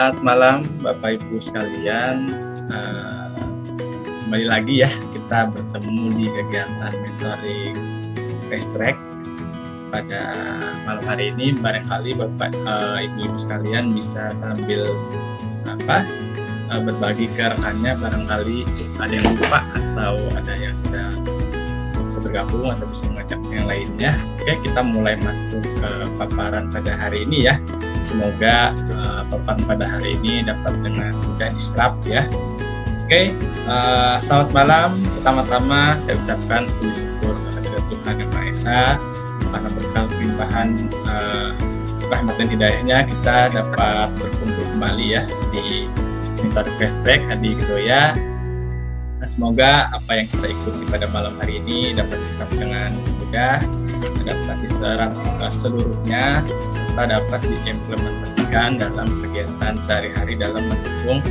Selamat malam Bapak Ibu sekalian. Kembali lagi ya, kita bertemu di kegiatan mentoring Fast Track. Pada malam hari ini barangkali Bapak Ibu sekalian bisa sambil berbagi ke rekannya, barangkali ada yang lupa atau ada yang sedang bergabung atau bisa mengajak yang lainnya. Oke, kita mulai masuk ke paparan pada hari ini ya. Semoga paparan pada hari ini dapat dengan mudah diserap ya. Oke, selamat malam. Pertama-tama saya ucapkan puji syukur kepada Tuhan Yang Maha Esa karena berkat limpahan rahmat dan hidayahnya kita dapat berkumpul kembali ya di mentoring Fast Track Hadi Kedoya. Semoga apa yang kita ikuti pada malam hari ini dapat diserap dengan mudah, dapat diserap seluruhnya, serta dapat diimplementasikan dalam kegiatan sehari-hari dalam mendukung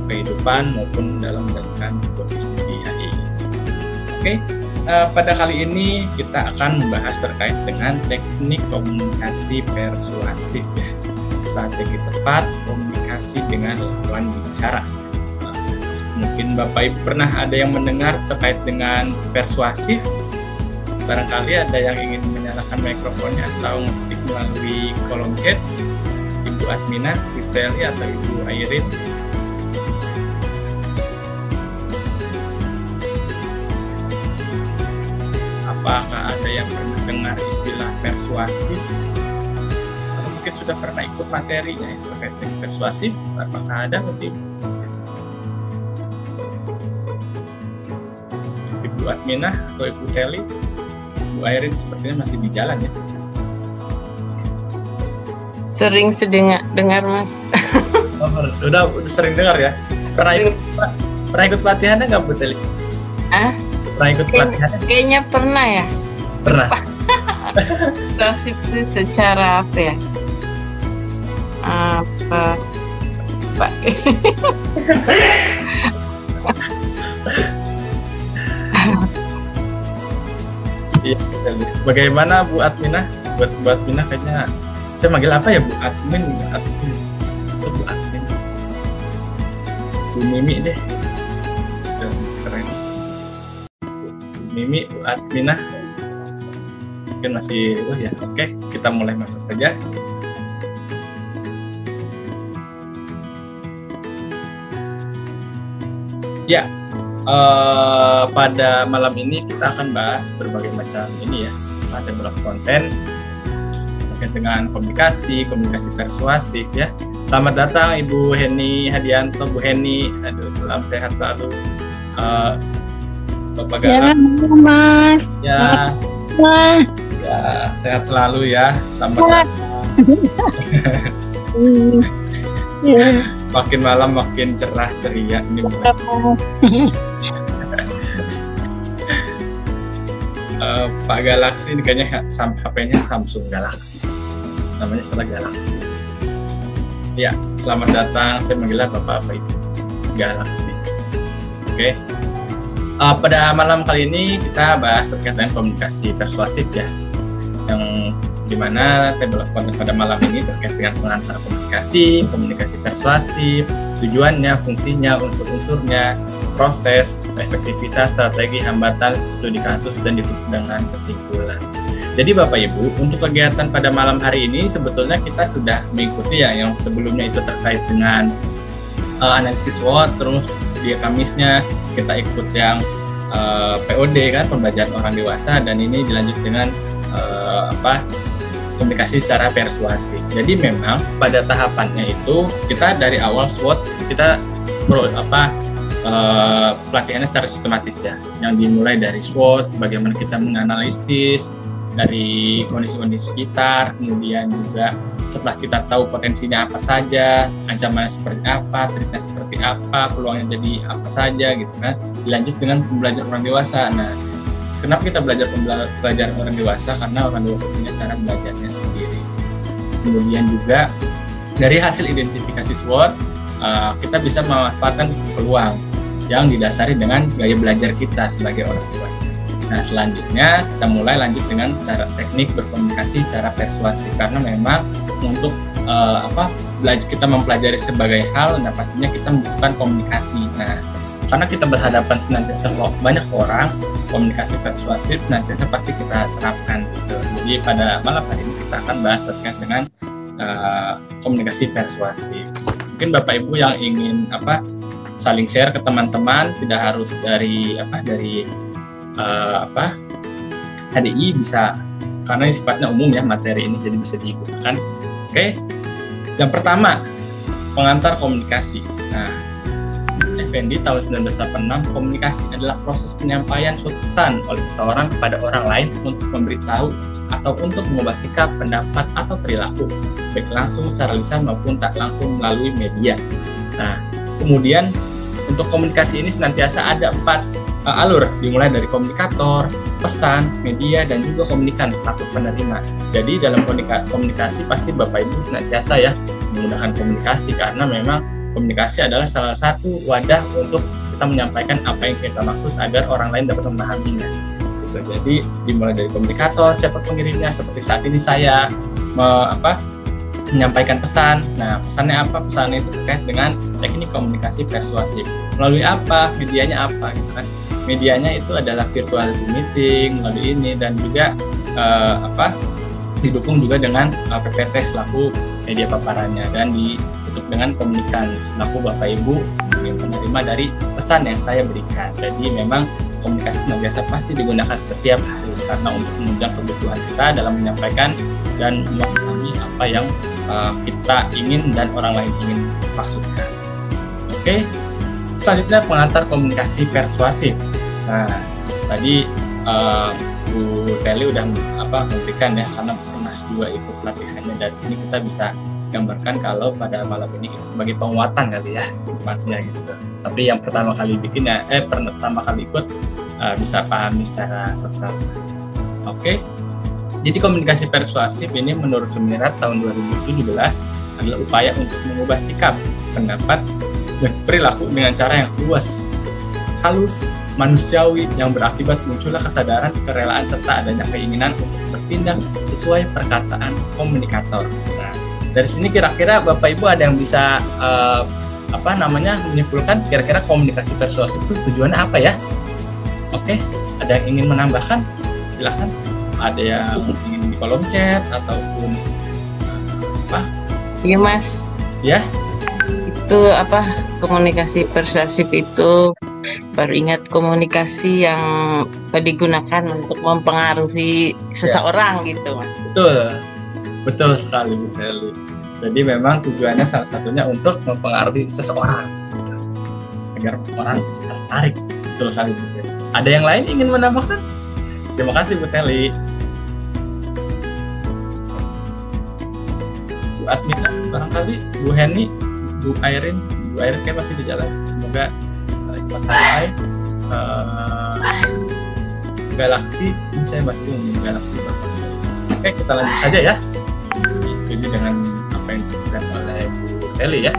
kehidupan maupun dalam menjalankan sebuah bisnis di HI. Oke, pada kali ini kita akan membahas terkait dengan teknik komunikasi persuasif ya, strategi tepat komunikasi dengan lawan bicara. Mungkin Bapak Ibu pernah ada yang mendengar terkait dengan persuasif. Barangkali ada yang ingin menyalakan mikrofonnya atau ngetik melalui kolom chat. Ibu Admina, Kristeli atau Ibu Airin. Apakah ada yang pernah dengar istilah persuasif? Atau mungkin sudah pernah ikut materinya terkait dengan persuasif? Apakah ada mungkin? Ibu Adminah atau Ibu Kelly, Ibu Airin sepertinya masih di jalan ya. Sering dengar Mas. Oh, udah sering dengar ya. Pernah ikut pelatihannya nggak Bu Kelly? Pernah ikut pelatihannya? Kayaknya pernah ya. Pernah. Persuasif itu secara apa ya? Pak. Iya, bagaimana Bu Adminah? Buat Bu Adminah kayaknya saya manggil apa ya Bu Admin? Bu Admin. Bu Mimi deh. Keren. Bu Mimi, Bu Adminah. Mungkin masih ya. Oke, kita mulai masuk saja. Ya. Pada malam ini kita akan bahas berbagai macam ini ya, ada beberapa konten terkait dengan komunikasi persuasif ya. Selamat datang Ibu Heni Hadianto, Bu Heni. Aduh, salam sehat selalu. Bapak Galang. Mas. Ya. Ya, sehat selalu ya. Selamat datang. Makin malam makin cerah ceria ini. Pak Galaxy ini kayaknya HP-nya Samsung Galaxy, namanya salah Galaxy. Ya, selamat datang. Saya manggilnya Bapak apa itu Galaxy. Oke. Pada malam kali ini kita bahas terkait dengan komunikasi persuasif ya, yang dimana tema konten pada malam ini terkait dengan pengantar komunikasi persuasif, tujuannya, fungsinya, unsur-unsurnya, proses, efektivitas, strategi, hambatan, studi kasus, dan ditutup dengan kesimpulan. Jadi Bapak Ibu, untuk kegiatan pada malam hari ini sebetulnya kita sudah mengikuti ya yang sebelumnya itu terkait dengan analisis SWOT, terus di Kamisnya kita ikut yang POD kan, pembelajaran orang dewasa, dan ini dilanjut dengan komunikasi secara persuasif. Jadi memang pada tahapannya itu kita dari awal SWOT kita pelatihannya secara sistematis ya, yang dimulai dari SWOT, bagaimana kita menganalisis dari kondisi-kondisi sekitar, kemudian juga setelah kita tahu potensinya apa saja, ancamannya seperti apa, treatnya seperti apa, peluangnya jadi apa saja gitu kan, dilanjut dengan pembelajaran orang dewasa. Nah, kenapa kita belajar pembelajaran orang dewasa? Karena orang dewasa punya cara belajarnya sendiri. Kemudian juga dari hasil identifikasi SWOT, kita bisa memanfaatkan peluang yang didasari dengan gaya belajar kita sebagai orang dewasa. Nah, selanjutnya kita mulai lanjut dengan cara teknik berkomunikasi secara persuasif, karena memang untuk kita mempelajari sebagai hal, nah pastinya kita membutuhkan komunikasi. Nah, karena kita berhadapan senantiasa banyak orang, komunikasi persuasif senantiasa pasti kita terapkan gitu. Jadi pada malam hari ini kita akan bahas terkait dengan komunikasi persuasif. Mungkin Bapak Ibu yang ingin saling share ke teman-teman, tidak harus dari HDI, bisa, karena ini sifatnya umum ya materi ini, jadi bisa diikuti. Oke. Yang pertama, pengantar komunikasi. Nah, Effendi tahun 1986, komunikasi adalah proses penyampaian suatu pesan oleh seseorang kepada orang lain untuk memberitahu atau untuk mengubah sikap, pendapat, atau perilaku, baik langsung secara lisan maupun tak langsung melalui media. Nah, kemudian untuk komunikasi ini senantiasa ada 4 alur, dimulai dari komunikator, pesan, media, dan juga komunikan selaku penerima. Jadi dalam komunikasi pasti Bapak Ibu senantiasa ya menggunakan komunikasi, karena memang komunikasi adalah salah satu wadah untuk kita menyampaikan apa yang kita maksud agar orang lain dapat memahaminya. Gitu. Jadi dimulai dari komunikator, siapa pengirimnya, seperti saat ini saya menyampaikan pesan. Nah, pesannya apa? Pesannya itu terkait dengan teknik komunikasi persuasif. Melalui apa? Medianya apa? Gitu kan? Medianya itu adalah virtual Zoom meeting, melalui ini, dan juga didukung juga dengan PPT selaku media paparannya, dan ditutup dengan komunikan selaku Bapak Ibu sebagai penerima dari pesan yang saya berikan. Jadi memang komunikasi biasa pasti digunakan setiap hari karena untuk menunjang kebutuhan kita dalam menyampaikan dan memahami apa yang kita ingin dan orang lain ingin maksudkan. Oke. Selanjutnya pengantar komunikasi persuasif. Nah, tadi Bu Teli udah memberikan ya, karena pernah juga ikut pelatihannya. Dari sini kita bisa gambarkan kalau pada malam ini kita sebagai penguatan kali ya, tempatnya gitu. Tapi yang pertama kali bikin ya, pertama kali ikut bisa pahami secara seksama. Oke. Jadi komunikasi persuasif ini menurut Sumirat tahun 2017 adalah upaya untuk mengubah sikap, pendapat, dan perilaku dengan cara yang luas, halus, manusiawi, yang berakibat munculnya kesadaran, kerelaan, serta adanya keinginan untuk bertindak sesuai perkataan komunikator. Nah, dari sini kira-kira Bapak Ibu ada yang bisa menyimpulkan kira-kira komunikasi persuasif itu tujuannya apa ya? Oke, ada yang ingin menambahkan? Silahkan. Ada yang ingin di kolom chat ataupun Iya Mas. Ya. Itu komunikasi persuasif itu baru ingat komunikasi yang digunakan untuk mempengaruhi seseorang gitu Mas. Betul sekali Bu Teli. Jadi memang tujuannya salah satunya untuk mempengaruhi seseorang agar orang tertarik. Betul sekali Bu Teli. Ada yang lain ingin menambahkan? Terima kasih Bu Teli. Bu Admina barangkali, Bu Heni, Bu Airin kayak masih di jalan. Semoga cepat sampai. Galaksi, ini saya masih ingin Galaksi. Oke, kita lanjut saja ya. Setuju dengan apa yang disebutkan oleh Bu Teli ya,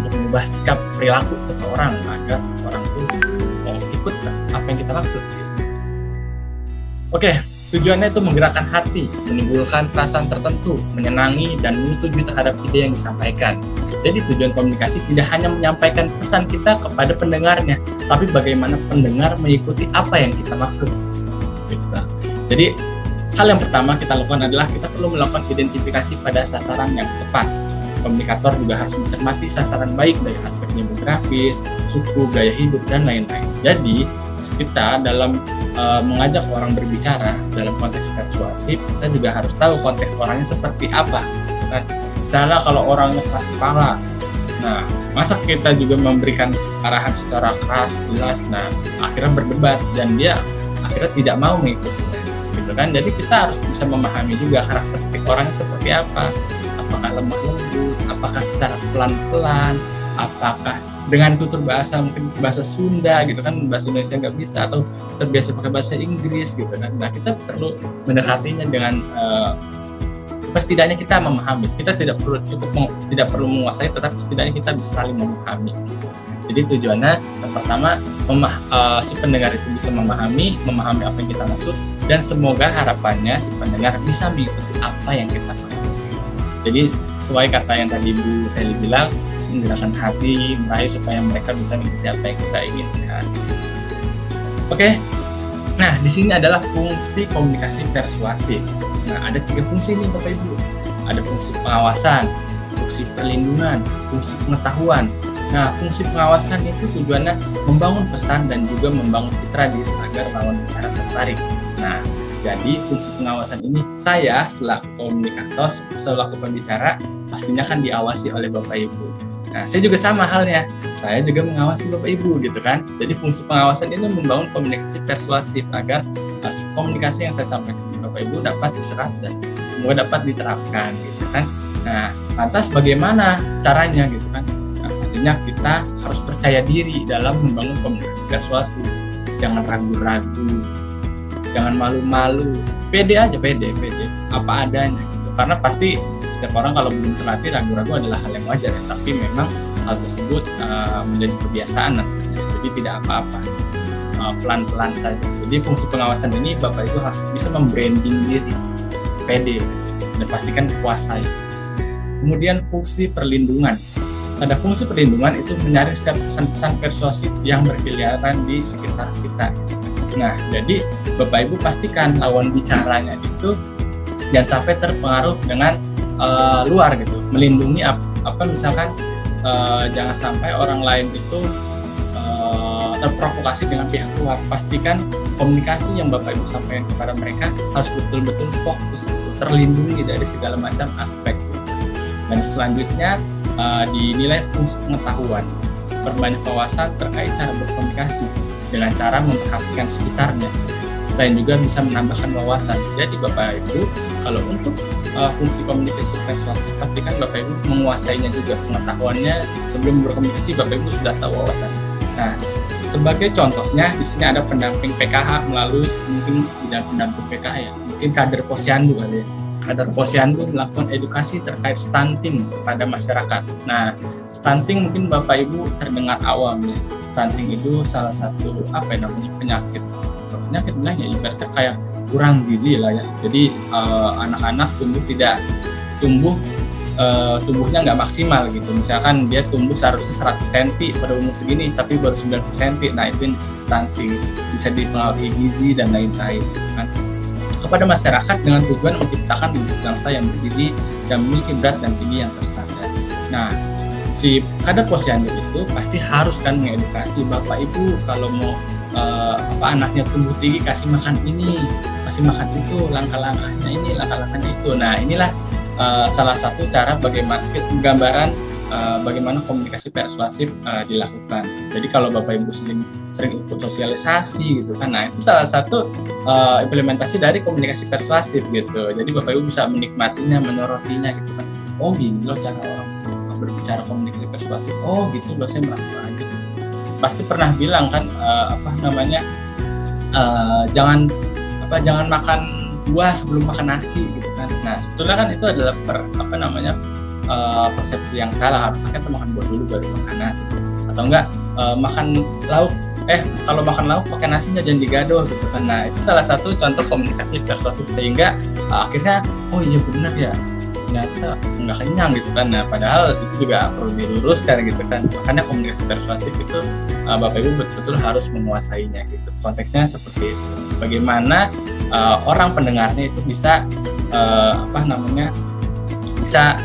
untuk mengubah sikap perilaku seseorang agar orang itu mau ikut apa yang kita maksud. Oke, tujuannya itu menggerakkan hati, menimbulkan perasaan tertentu, menyenangi, dan menyetujui terhadap ide yang disampaikan. Jadi tujuan komunikasi tidak hanya menyampaikan pesan kita kepada pendengarnya, tapi bagaimana pendengar mengikuti apa yang kita maksud. Gitu. Jadi hal yang pertama kita lakukan adalah kita perlu melakukan identifikasi pada sasaran yang tepat. Komunikator juga harus mencermati sasaran baik dari aspek demografis, suku, gaya hidup, dan lain-lain. Jadi kita dalam mengajak orang berbicara dalam konteks persuasif, kita juga harus tahu konteks orangnya seperti apa. Nah, misalnya kalau orangnya keras kepala, nah masa kita juga memberikan arahan secara keras, jelas, nah akhirnya berdebat dan dia akhirnya tidak mau mengikutinya, gitu kan? Jadi kita harus bisa memahami juga karakteristik orangnya seperti apa. Apakah lemah lembut, apakah secara pelan-pelan, apakah dengan tutur bahasa mungkin bahasa Sunda gitu kan, bahasa Indonesia nggak bisa, atau terbiasa pakai bahasa Inggris gitu kan. Nah, kita perlu mendekatinya dengan setidaknya kita memahami. Kita tidak perlu menguasai, tetapi setidaknya kita bisa saling memahami. Jadi tujuannya yang pertama si pendengar itu bisa memahami apa yang kita maksud, dan semoga harapannya si pendengar bisa mengikuti apa yang kita maksud. Jadi sesuai kata yang tadi Bu Heli bilang, menggerakkan hati, meraih supaya mereka bisa mengikuti apa yang kita inginkan. Oke. Nah, di sini adalah fungsi komunikasi persuasif. Nah, ada 3 fungsi nih Bapak Ibu. Ada fungsi pengawasan, fungsi perlindungan, fungsi pengetahuan. Nah, fungsi pengawasan itu tujuannya membangun pesan dan juga membangun citra diri agar lawan bicara tertarik. Nah, jadi fungsi pengawasan ini saya selaku komunikator, selaku pembicara pastinya kan diawasi oleh Bapak Ibu. Nah, saya juga sama halnya. Saya juga mengawasi Bapak Ibu gitu kan. Jadi fungsi pengawasan itu membangun komunikasi persuasif agar komunikasi yang saya sampaikan ke Bapak Ibu dapat diserap dan semoga dapat diterapkan gitu kan. Nah, lantas bagaimana caranya gitu kan? Nah, pastinya kita harus percaya diri dalam membangun komunikasi persuasif. Jangan ragu-ragu, jangan malu-malu, pede aja, pede apa adanya gitu. Karena pasti setiap orang kalau belum terlatih ragu-ragu adalah hal yang wajar ya, tapi memang hal tersebut menjadi kebiasaan nantinya. Jadi tidak apa-apa, pelan-pelan saja. Jadi fungsi pengawasan ini Bapak Ibu harus bisa membranding diri, pede, dan pastikan kuasai. Kemudian fungsi perlindungan. Pada fungsi perlindungan itu menyaring setiap pesan-pesan persuasif yang berkeliaran di sekitar kita. Nah, jadi Bapak Ibu pastikan lawan bicaranya itu jangan sampai terpengaruh dengan luar gitu, melindungi apa misalkan jangan sampai orang lain itu terprovokasi dengan pihak luar. Pastikan komunikasi yang Bapak Ibu sampaikan kepada mereka harus betul-betul fokus, terlindungi dari segala macam aspek. Dan selanjutnya dinilai fungsi pengetahuan, perbanyak wawasan terkait cara berkomunikasi dengan cara memperhatikan sekitarnya. Selain juga bisa menambahkan wawasan. Jadi Bapak Ibu kalau untuk fungsi komunikasi persuasif, pastikan Bapak Ibu menguasainya juga, pengetahuannya. Sebelum berkomunikasi Bapak Ibu sudah tahu wawasan. Nah, sebagai contohnya di sini ada pendamping PKH melalui mungkin tidak pendamping PKH ya, mungkin kader posyandu kali ya. Kader posyandu melakukan edukasi terkait stunting kepada masyarakat. Nah, stunting mungkin Bapak Ibu terdengar awam ya. Stunting itu salah satu penyakit bilang ya, ibaratnya kayak kurang gizi lah ya. Jadi anak-anak tumbuhnya nggak maksimal gitu. Misalkan dia tumbuh seharusnya 100 cm pada umur segini tapi baru 90 cm. Nah, itu yang disebut stunting, bisa dipengaruhi gizi dan lain-lain kan. Kepada masyarakat dengan tujuan menciptakan bangsa yang bergizi dan memiliki berat dan tinggi yang terstandar. Nah, si kader posyandu itu pasti harus kan mengedukasi Bapak Ibu kalau mau anaknya tumbuh tinggi, kasih makan ini, kasih makan itu, langkah-langkahnya ini, langkah-langkahnya itu. Nah, inilah salah satu cara bagaimana gambaran bagaimana komunikasi persuasif dilakukan. Jadi kalau Bapak Ibu sering ikut sosialisasi gitu kan, nah itu salah satu implementasi dari komunikasi persuasif gitu. Jadi Bapak Ibu bisa menikmatinya, menyoroti-nya gitu kan. Oh gini loh cara orang berbicara komunikasi persuasif. Oh gitu loh, saya merasa bahagia gitu. Pasti pernah bilang kan jangan makan buah sebelum makan nasi gitu kan. Nah, sebetulnya kan itu adalah persepsi yang salah. Harusnya kita makan buah dulu baru makan nasi, atau enggak makan lauk kalau makan lauk pakai nasinya jangan digadoh gitu kan. Nah, itu salah satu contoh komunikasi persuasif sehingga akhirnya oh iya benar ya, ternyata nggak kenyang gitu kan. Nah, padahal itu juga perlu diluruskan gitu kan. Makanya komunikasi persuasif itu Bapak Ibu betul-betul harus menguasainya gitu. Konteksnya seperti itu. Bagaimana orang pendengarnya itu bisa bisa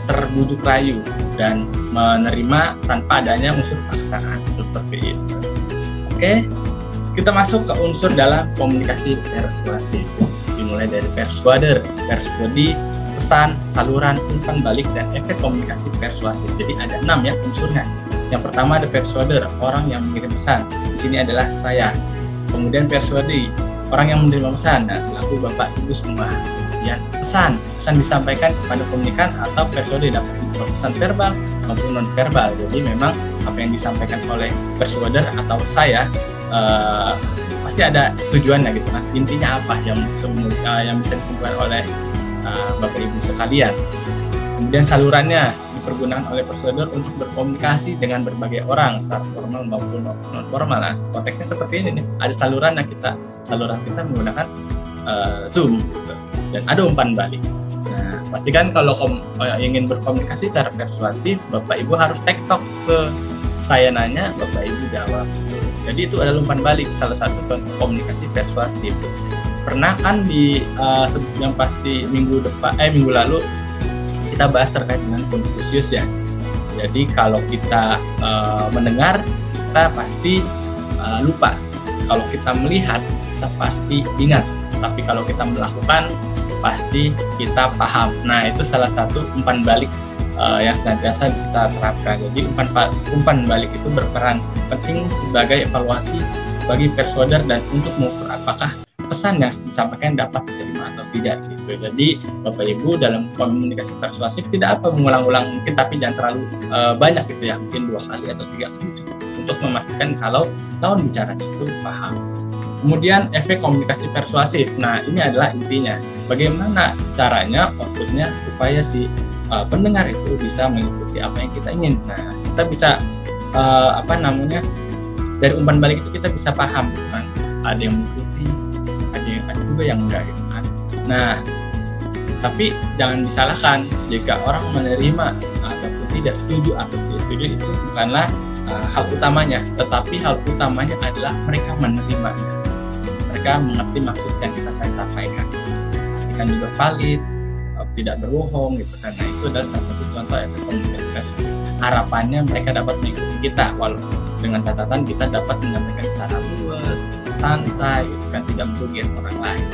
terbujuk rayu dan menerima tanpa adanya unsur paksaan seperti itu. Oke, kita masuk ke unsur dalam komunikasi persuasif. Dimulai dari persuader, persuadi, pesan, saluran, umpan balik, dan efek komunikasi persuasif. Jadi ada 6 ya unsurnya. Yang pertama ada persuader, orang yang mengirim pesan. Di sini adalah saya. Kemudian persuadi, orang yang menerima pesan. Nah, selaku Bapak Ibu semua. Ya, pesan disampaikan kepada komunikan atau persuadi dapat pesan verbal maupun non verbal. Jadi memang apa yang disampaikan oleh persuader atau saya pasti ada tujuannya gitu kan. Intinya apa yang bisa disimpulkan oleh Bapak Ibu sekalian. Kemudian salurannya dipergunakan oleh persuader untuk berkomunikasi dengan berbagai orang secara formal maupun non formal. Nah, konteksnya seperti ini nih. Ada saluran kita menggunakan Zoom gitu. Dan ada umpan balik. Nah, Pastikan kalau ingin berkomunikasi secara persuasif, Bapak Ibu harus tektok ke saya nanya, Bapak Ibu jawab. Jadi itu adalah umpan balik, salah satu contoh komunikasi persuasif. Pernah kan yang pasti minggu lalu kita bahas terkait dengan Confucius ya. Jadi kalau kita mendengar, kita pasti lupa. Kalau kita melihat, kita pasti ingat. Tapi kalau kita melakukan, pasti kita paham. Nah, itu salah satu umpan balik yang senantiasa kita terapkan. Jadi umpan balik itu berperan penting sebagai evaluasi bagi persuader dan untuk mengukur apakah pesan yang disampaikan dapat diterima atau tidak gitu. Jadi Bapak Ibu dalam komunikasi persuasif tidak apa mengulang-ulang mungkin, tapi jangan terlalu banyak gitu ya, mungkin 2 kali atau 3 kali cukup untuk memastikan kalau lawan bicara itu paham. Kemudian efek komunikasi persuasif. Nah, ini adalah intinya. Bagaimana caranya, outputnya supaya si pendengar itu bisa mengikuti apa yang kita ingin. Nah, kita bisa dari umpan balik itu kita bisa paham kan, ada yang mengikuti, ada juga yang enggak gitu kan. Nah, tapi jangan disalahkan jika orang menerima ataupun tidak setuju atau tidak setuju, itu bukanlah hal utamanya, tetapi hal utamanya adalah mereka menerima, mereka mengerti maksud yang saya sampaikan, kan juga valid, tidak berbohong gitu kan. Nah, itu adalah salah satu contoh efek komunikasi persuasif. Harapannya mereka dapat mengikuti kita, walaupun dengan catatan kita dapat menyampaikan secara luas, santai gitu kan, tidak merugikan orang lain.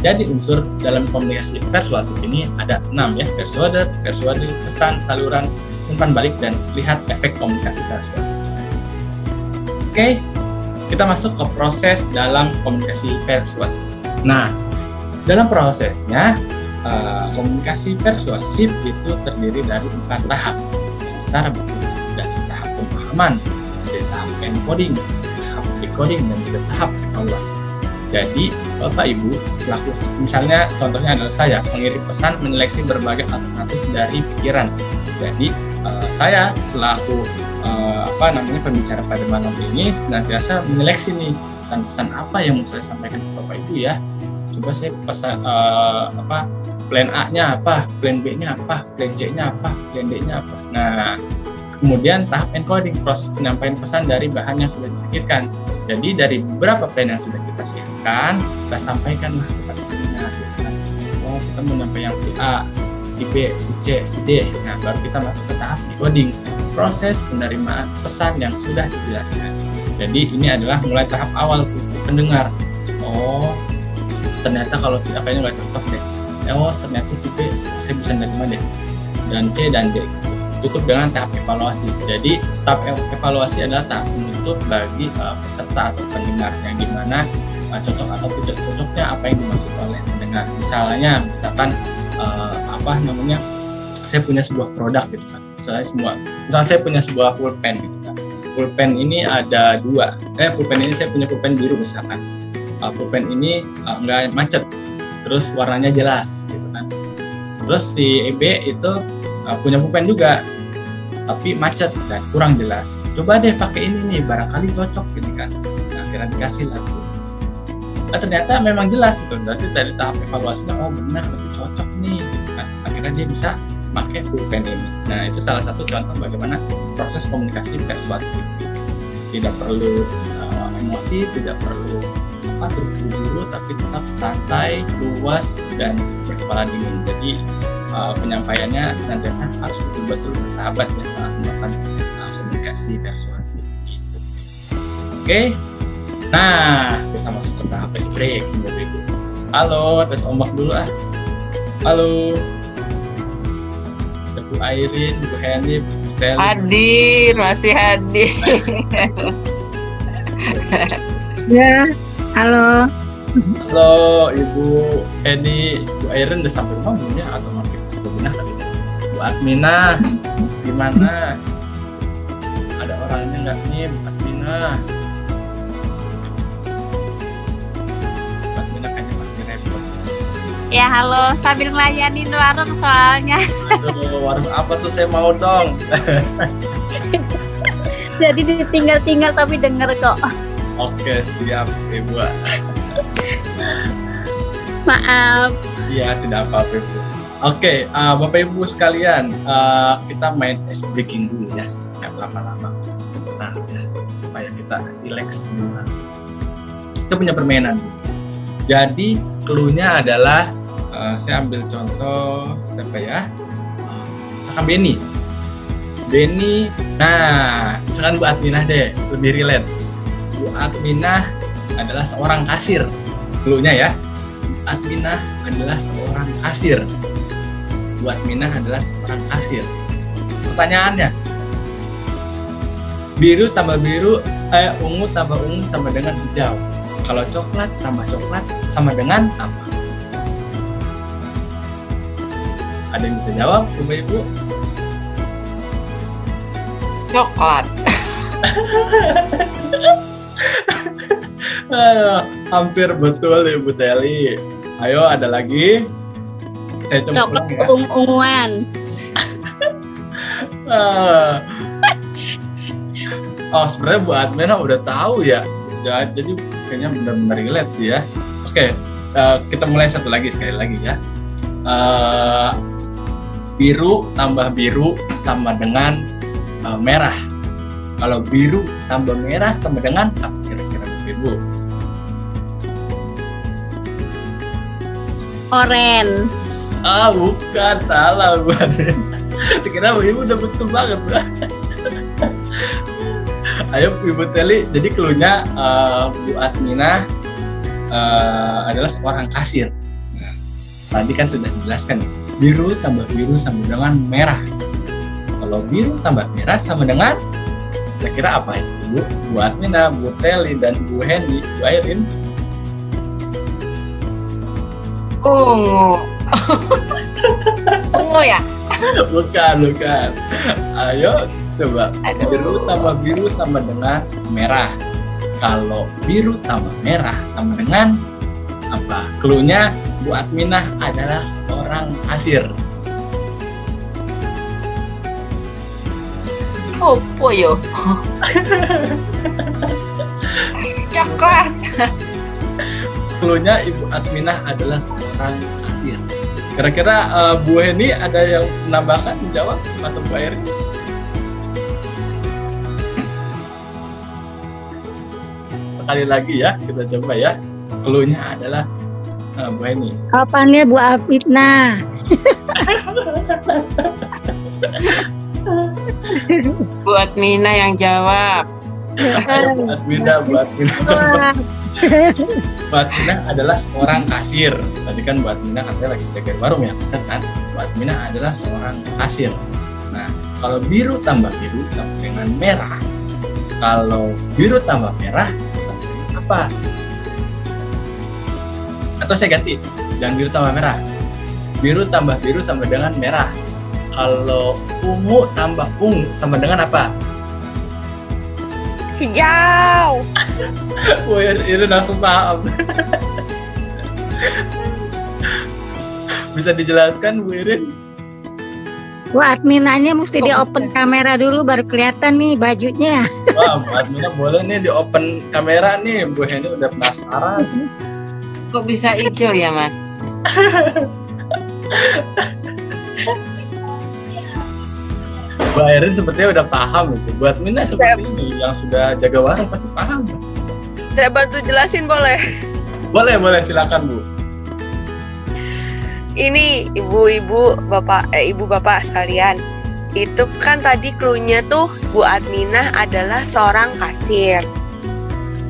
Jadi unsur dalam komunikasi persuasif ini ada 6 ya: persuader, pesan, saluran, umpan balik, dan lihat efek komunikasi persuasif. Oke, kita masuk ke proses dalam komunikasi persuasif. Nah, dalam prosesnya komunikasi persuasif itu terdiri dari 4 tahap. Secara dari tahap pemahaman, dari tahap encoding, tahap decoding, dan juga tahap evaluasi. Jadi Bapak Ibu selaku, misalnya contohnya adalah saya mengirim pesan menyeleksi berbagai alternatif dari pikiran. Jadi saya selaku pembicara pada malam ini senantiasa menyeleksi nih pesan-pesan apa yang mau saya sampaikan ke Bapak Ibu ya. Coba saya pesan plan A-nya apa, plan B-nya apa, plan C-nya apa, plan D-nya apa. Nah, kemudian tahap encoding, proses penyampaian pesan dari bahan yang sudah dipikirkan. Jadi dari beberapa plan yang sudah kita siapkan, kita sampaikan kepada pendengar. Oh, kita menyampaikan yang si A, si B, si C, si D. Nah, baru kita masuk ke tahap decoding, proses penerimaan pesan yang sudah dijelaskan. Jadi ini adalah mulai tahap awal fungsi pendengar. Oh, ternyata kalau si A kayaknya nggak cocok deh. Oh, ternyata si B saya bisa nerima deh. Dan C dan D. Tutup dengan tahap evaluasi. Jadi tahap evaluasi adalah tahap penutup bagi peserta atau pendengar, yang dimana cocok atau tidak cocoknya apa yang dimaksud oleh pendengar. Misalkan saya punya sebuah produk gitu kan. Misalnya saya punya sebuah pulpen gitu kan. Pulpen ini ada 2. Pulpen ini saya punya pulpen biru misalkan. Pulpen ini nggak macet, terus warnanya jelas gitu kan. Terus si EB itu punya pulpen juga tapi macet dan kurang jelas. Coba deh pakai ini nih, barangkali cocok gitu kan. Nah, akhirnya dikasih lah tuh. Ternyata memang jelas gitu. Berarti dari tahap evaluasinya, oh benar, lebih cocok nih gitu kan. Akhirnya dia bisa pakai pulpen ini. Nah, itu salah satu contoh bagaimana proses komunikasi persuasif. Tidak perlu emosi, tidak perlu terburu-buru, tapi tetap santai, luas, dan berkepala dingin. Jadi penyampaiannya senantiasa harus betul-betul bersahabat ya saat melakukan komunikasi persuasif. Gitu. Oke, nah kita masuk ke tahap ice break. Halo, tes ombak dulu ah. Halo, Bu Airin, Bu Henny, Bu Stella. Hadir, masih hadir. Ya. Halo. Halo Ibu Edi, Bu Airin udah sampai rumah belum ya, atau mampir ke Sebenah tadi? Bu Admina, gimana? Ada orangnya nggak nih, Bu Admina? Bu Admina kayaknya masih repot. Ya halo, sambil ngelayanin warung soalnya. Aduh, warung apa tuh, saya mau dong. Jadi ditinggal-tinggal tapi denger kok. Oke, siap Ibu. Maaf. Iya, tidak apa-apa Ibu. Oke, Bapak Ibu sekalian, kita main ice breaking dulu ya, nggak lama-lama, sebentar ya, supaya kita relax sebentar. Kita punya permainan. Jadi clue-nya adalah, saya ambil contoh siapa ya? Misalkan Benny. Nah, misalkan Bu Adminah deh, lebih relate. Bu Adminah adalah seorang kasir. Clue-nya ya, Bu Adminah adalah seorang kasir. Bu Adminah adalah seorang kasir. Pertanyaannya, biru tambah biru, ungu tambah ungu sama dengan hijau. Kalau coklat tambah coklat sama dengan apa? Ada yang bisa jawab, Bapak Ibu? Coklat. Hampir betul Ibu Teli. Ayo, ada lagi. Saya coba Coklat ulang ya. unguan. Oh, sebenarnya Bu Admina udah tahu ya. Jadi kayaknya benar-benar relate sih ya. Oke, kita mulai satu lagi sekali lagi ya. Biru tambah biru sama dengan merah. Kalau biru tambah merah sama dengan apa kira-kira Ibu? Oren. Bukan, salah Bu Admina. Sekiranya Ibu udah betul banget. Ayo Ibu Teli, jadi clue-nya Bu Admina adalah seorang kasir. Nah, tadi kan sudah dijelaskan, biru tambah biru sama dengan merah. Kalau biru tambah merah sama dengan, kira-kira apa itu Bu? Bu Admina, Bu Teli, dan Bu Hendy, Bu Airin? Ungu. Ungu ya? Bukan. Ayo coba. Aduh. Biru tambah biru sama dengan merah. Kalau biru tambah merah sama dengan apa? Clue-nya Bu Adminah adalah seorang kasir. Apa yo? Coklat. Clue-nya Ibu Adminah adalah seorang kasir. Kira-kira Bu Hendy ada yang menambahkan, menjawab atau Bu Airin? Sekali lagi ya, kita coba ya. Clue-nya adalah Bu Hendy. Jawabannya Bu Adminah. Bu Adminah yang jawab. Ayo, Bu Adminah coba. Bu Adminah adalah seorang kasir. Tadi kan Bu Adminah katanya lagi jaga warung ya, benar kan? Bu Adminah adalah seorang kasir. Nah, kalau biru tambah biru sama dengan merah. Kalau biru tambah merah sama dengan apa? Atau saya ganti, jangan biru tambah merah. Biru tambah biru sama dengan merah. Kalau ungu tambah ungu sama dengan apa? Hijau. Wah, ini langsung paham. Bisa dijelaskan Bu Irin? Bu Adminahnya mesti di open kamera dulu baru kelihatan nih bajunya. Wah, Bu Adminah boleh nih di open kamera nih. Bu Hendy udah penasaran. Kok bisa hijau ya, Mas? Bu Airin sepertinya udah paham itu. Bu Adminah seperti ini yang sudah jaga warung pasti paham. Saya bantu jelasin boleh? Boleh, silakan Bu. Ini ibu bapak sekalian. Itu kan tadi clue-nya tuh Bu Adminah adalah seorang kasir.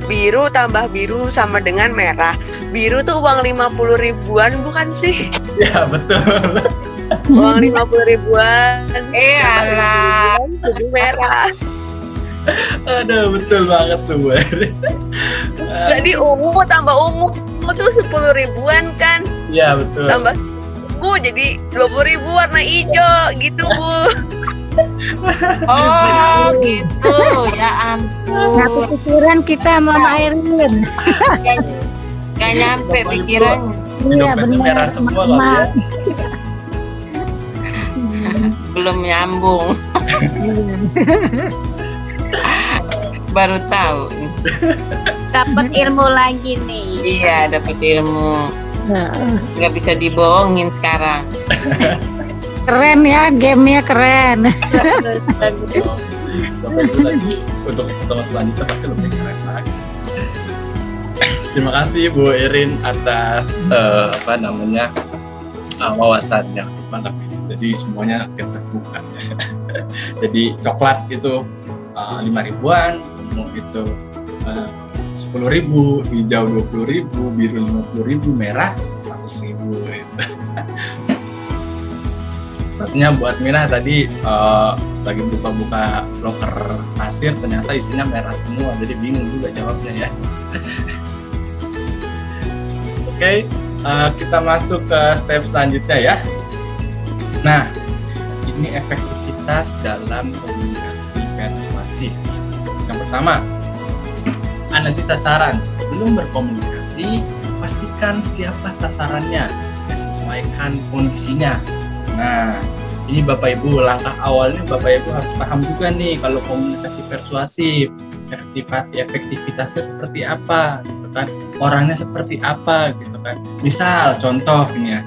Biru tambah biru sama dengan merah. Biru tuh uang 50 ribuan bukan sih? Ya, betul. Uang 50 ribuan. Alah. Jadi merah. Aduh, betul banget tuh Bu Airin. Jadi ungu tambah ungu tuh 10 ribuan kan? Ya, betul. Tambah Bu jadi 20.000 warna hijau gitu Bu. Oh, gitu. Ya Nggak ampun. kepikiran kita sama Mbak Airin. Gak nyampe pikirannya. Di dompetnya merah semua kali ya. Belum nyambung. Baru tahu. Dapat ilmu lagi nih. Iya, dapat ilmu. Nah, Nggak bisa dibohongin sekarang. keren ya, gamenya keren. Bapak Ibu lagi untuk pertemuan selanjutnya pasti lebih keren lagi. Terima kasih Bu Irin atas wawasannya mantap. Jadi semuanya kita buka. Jadi coklat itu 5 ribuan, ungu itu 10.000, hijau 20.000, biru 50.000, merah 100.000 gitu. Sepertinya buat Mina tadi lagi buka-buka loker kasir, ternyata isinya merah semua, jadi bingung juga jawabnya ya. Oke, kita masuk ke step selanjutnya ya. Nah, ini efektivitas dalam komunikasi persuasif. Yang pertama, analisis sasaran. Sebelum berkomunikasi, pastikan siapa sasarannya dan sesuaikan kondisinya. Nah, ini Bapak Ibu, langkah awalnya Bapak Ibu harus paham juga nih kalau komunikasi persuasif, efektivitasnya seperti apa, gitu kan? Orangnya seperti apa, gitu kan? Misal contoh ini ya,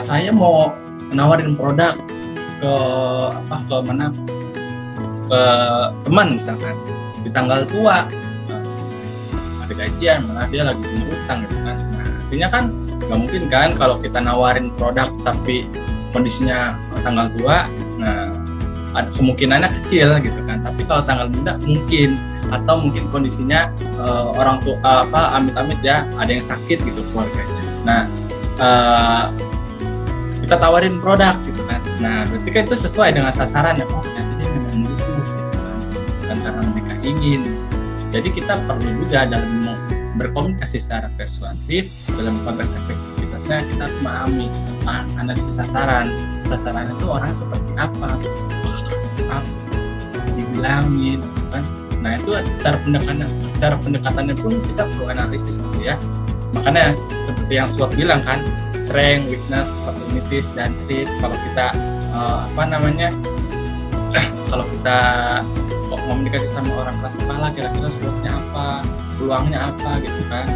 saya mau menawarin produk ke teman misalkan di tanggal tua, ada gajian, malah dia lagi punya utang gitu kan. Nah, artinya kan nggak mungkin kan kalau kita nawarin produk tapi kondisinya tanggal tua, nah ada kemungkinannya kecil gitu kan. Tapi kalau tanggal muda mungkin, atau mungkin kondisinya orang tua amit-amit ya, ada yang sakit gitu keluarganya. Nah, kita tawarin produk gitu kan. Nah, berarti kan itu sesuai dengan sasarannya. Oh, ternyata dia memang butuh gitu kan, karena mereka ingin. Jadi kita perlu juga dalam berkomunikasi secara persuasif, dalam konteks efektivitasnya kita harus memahami analisis sasaran. Sasaran itu orang seperti apa, dibilangin kan. Nah, itu cara pendekatannya pun kita perlu analisis gitu ya. Makanya seperti yang Swot bilang kan, strength, weakness, opportunities, dan threat. Kalau kita kalau kita komunikasi sama orang keras kepala, kira-kira SWOT-nya apa, peluangnya apa gitu kan.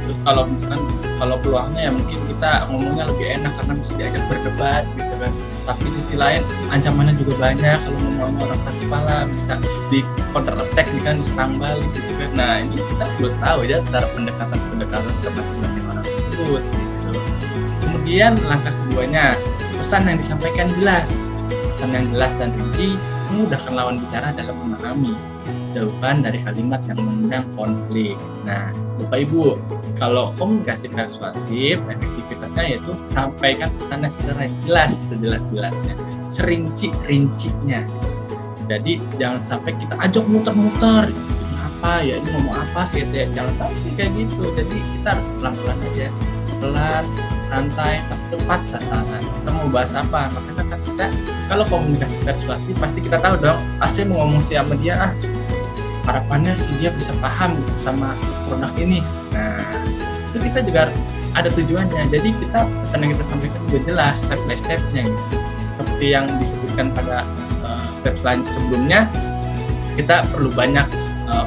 Terus kalau misalkan peluangnya ya mungkin kita ngomongnya lebih enak karena bisa diajak berdebat gitu kan. Tapi di sisi lain ancamannya juga banyak, kalau ngomong orang keras kepala bisa di counter attack nih kan, diserang balik gitu kan. Nah, ini kita perlu tahu ya cara pendekatan ke masing-masing orang tersebut gitu. Kemudian langkah keduanya, pesan yang disampaikan jelas. Pesan yang jelas dan rinci memudahkan lawan bicara dalam memahami. Jauhkan dari kalimat yang mengundang konflik. Nah, Bapak Ibu, kalau komunikasi persuasif, efektivitasnya yaitu sampaikan pesannya secara jelas, sejelas-jelasnya, serinci-rincinya. Jadi jangan sampai kita ajak muter-muter. Ini apa ya? Ini ngomong apa sih? Jangan sampai kayak gitu. Jadi kita harus pelan-pelan aja, pelan, santai, tapi tepat sasaran. Kita mau bahas apa? Makanya kan kita kalau komunikasi persuasif pasti kita tahu dong, saya mau ngomong sama dia, harapannya sih dia bisa paham sama produk ini. Nah, itu kita juga harus ada tujuannya. Jadi kita pesan yang kita sampaikan juga jelas step by stepnya gitu. Seperti yang disebutkan pada step sebelumnya, kita perlu banyak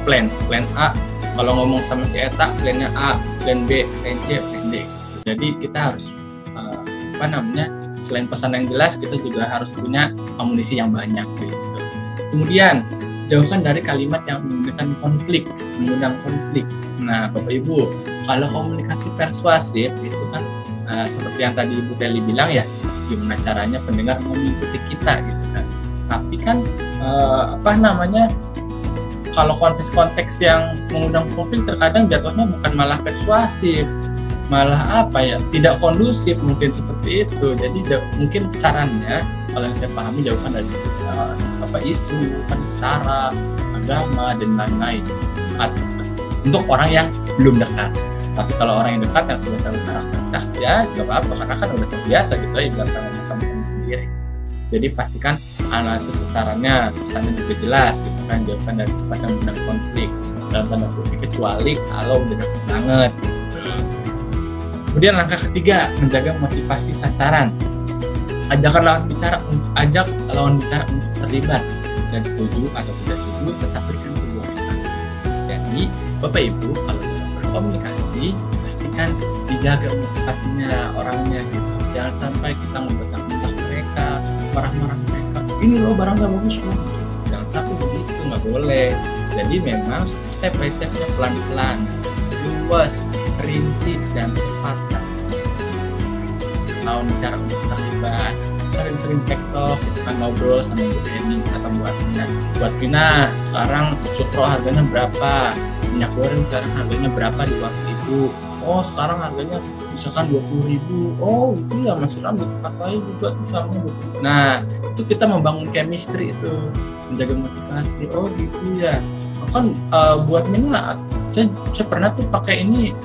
plan A. Kalau ngomong sama si Eta, plannya A, plan B, plan C, plan D. Jadi kita harus selain pesan yang jelas, kita juga harus punya amunisi yang banyak gitu. Kemudian jauhkan dari kalimat yang mengundang konflik. Nah, Bapak Ibu, kalau komunikasi persuasif itu kan seperti yang tadi Ibu Teli bilang ya, gimana caranya pendengar mengikuti kita gitu kan. Tapi kan kalau konteks-konteks yang mengundang konflik terkadang jatuhnya bukan malah persuasif, malah tidak kondusif mungkin seperti itu. Jadi mungkin sarannya kalau yang saya pahami jauhkan dari isu, sara, agama dan lain-lain untuk orang yang belum dekat. Tapi kalau orang yang dekat yang sudah tahu karakter ya nggak apa-apa, karena kan udah terbiasa gitu ya ibaratnya sama teman sendiri. Jadi pastikan analisis sasarannya, pesannya juga jelas gitu kan, jauhkan dari sifat yang benar konflik dalam tanda kutip, kecuali kalau udah dekat banget gitu. Kemudian langkah ketiga, menjaga motivasi sasaran. Ajak lawan bicara untuk terlibat, dan setuju atau tidak setuju tetap berikan sebuah alasan. Jadi Bapak Ibu, kalau dalam berkomunikasi pastikan pastikan dijaga motivasinya orangnya gitu. Jangan sampai kita membentak-bentak mereka, marah-marah mereka, ini loh barangnya bagus loh. Jangan sampai begitu, nggak boleh. Jadi memang step by stepnya pelan-pelan, luas, rinci, dan tepat. Mau bicara untuk terlibat, sering-sering tektok, kita kan ngobrol sama Bu Eni atau buat Pina, sekarang sutro harganya berapa, minyak goreng sekarang harganya berapa di waktu itu, oh sekarang harganya misalkan 20.000, oh itu ya masih ramai pas saya juga tuh sama. Nah itu kita membangun chemistry itu, menjaga motivasi. Oh gitu ya, kan buat Mina saya pernah tuh pakai ini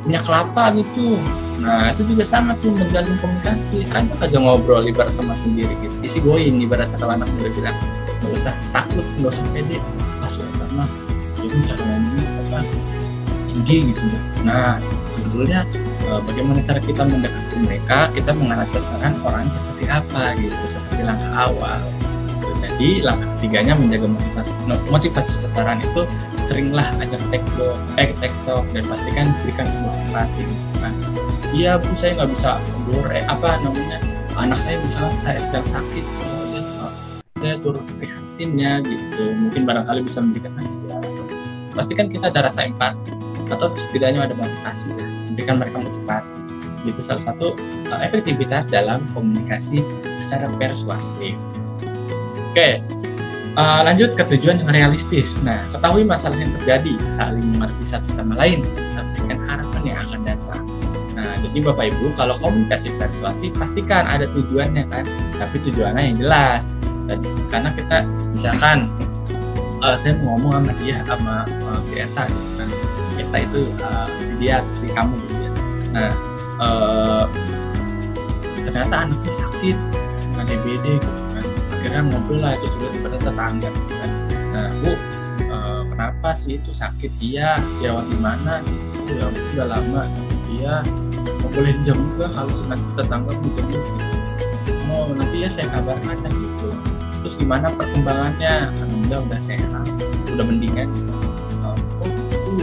minyak kelapa gitu. Nah itu juga sama tuh, menjalin komunikasi, ajak aja ngobrol ibarat teman sendiri gitu, isi going ibarat kalau anak muda bilang, nggak usah takut, nggak usah pede, kasih karena jadi cara ngomongnya tinggi gitu. Nah sebetulnya bagaimana cara kita mendekati mereka, kita mengarah sasaran orang seperti apa gitu, seperti langkah awal. Jadi langkah ketiganya menjaga motivasi sasaran itu, seringlah ajak tektok dan pastikan berikan sebuah empati gitu kan. Iya Bu, saya nggak bisa anak saya misalnya saya sedang sakit, saya turut prihatin ya gitu, mungkin barangkali bisa memberikan hadiah. Pastikan kita ada rasa empati atau setidaknya ada motivasi ya, berikan mereka motivasi gitu. Salah satu efektivitas dalam komunikasi secara persuasif. Oke, lanjut ke tujuan yang realistis. Nah, ketahui masalah yang terjadi, saling mengerti satu sama lain, serta berikan harapan yang akan datang. Nah, jadi Bapak Ibu, kalau komunikasi persuasi pastikan ada tujuannya kan, tapi tujuannya yang jelas. Dan karena kita misalkan saya mau ngomong sama dia, sama si Eta gitu kan, Eta itu si dia atau si kamu gitu ya. Nah, ternyata anaknya sakit dengan DBD gitu kan. Akhirnya ngobrol lah, itu sudah tiba-tiba tetangga gitu kan. Nah Bu, kenapa sih itu sakit? Dia dirawat di mana gitu, ya udah lama. Dia boleh jam juga kalau nanti tetangga menjemput gitu. Oh nanti ya saya kabarkan kan gitu. Terus gimana perkembangannya? Alhamdulillah udah sehat, udah mendingan gitu. Oh gitu.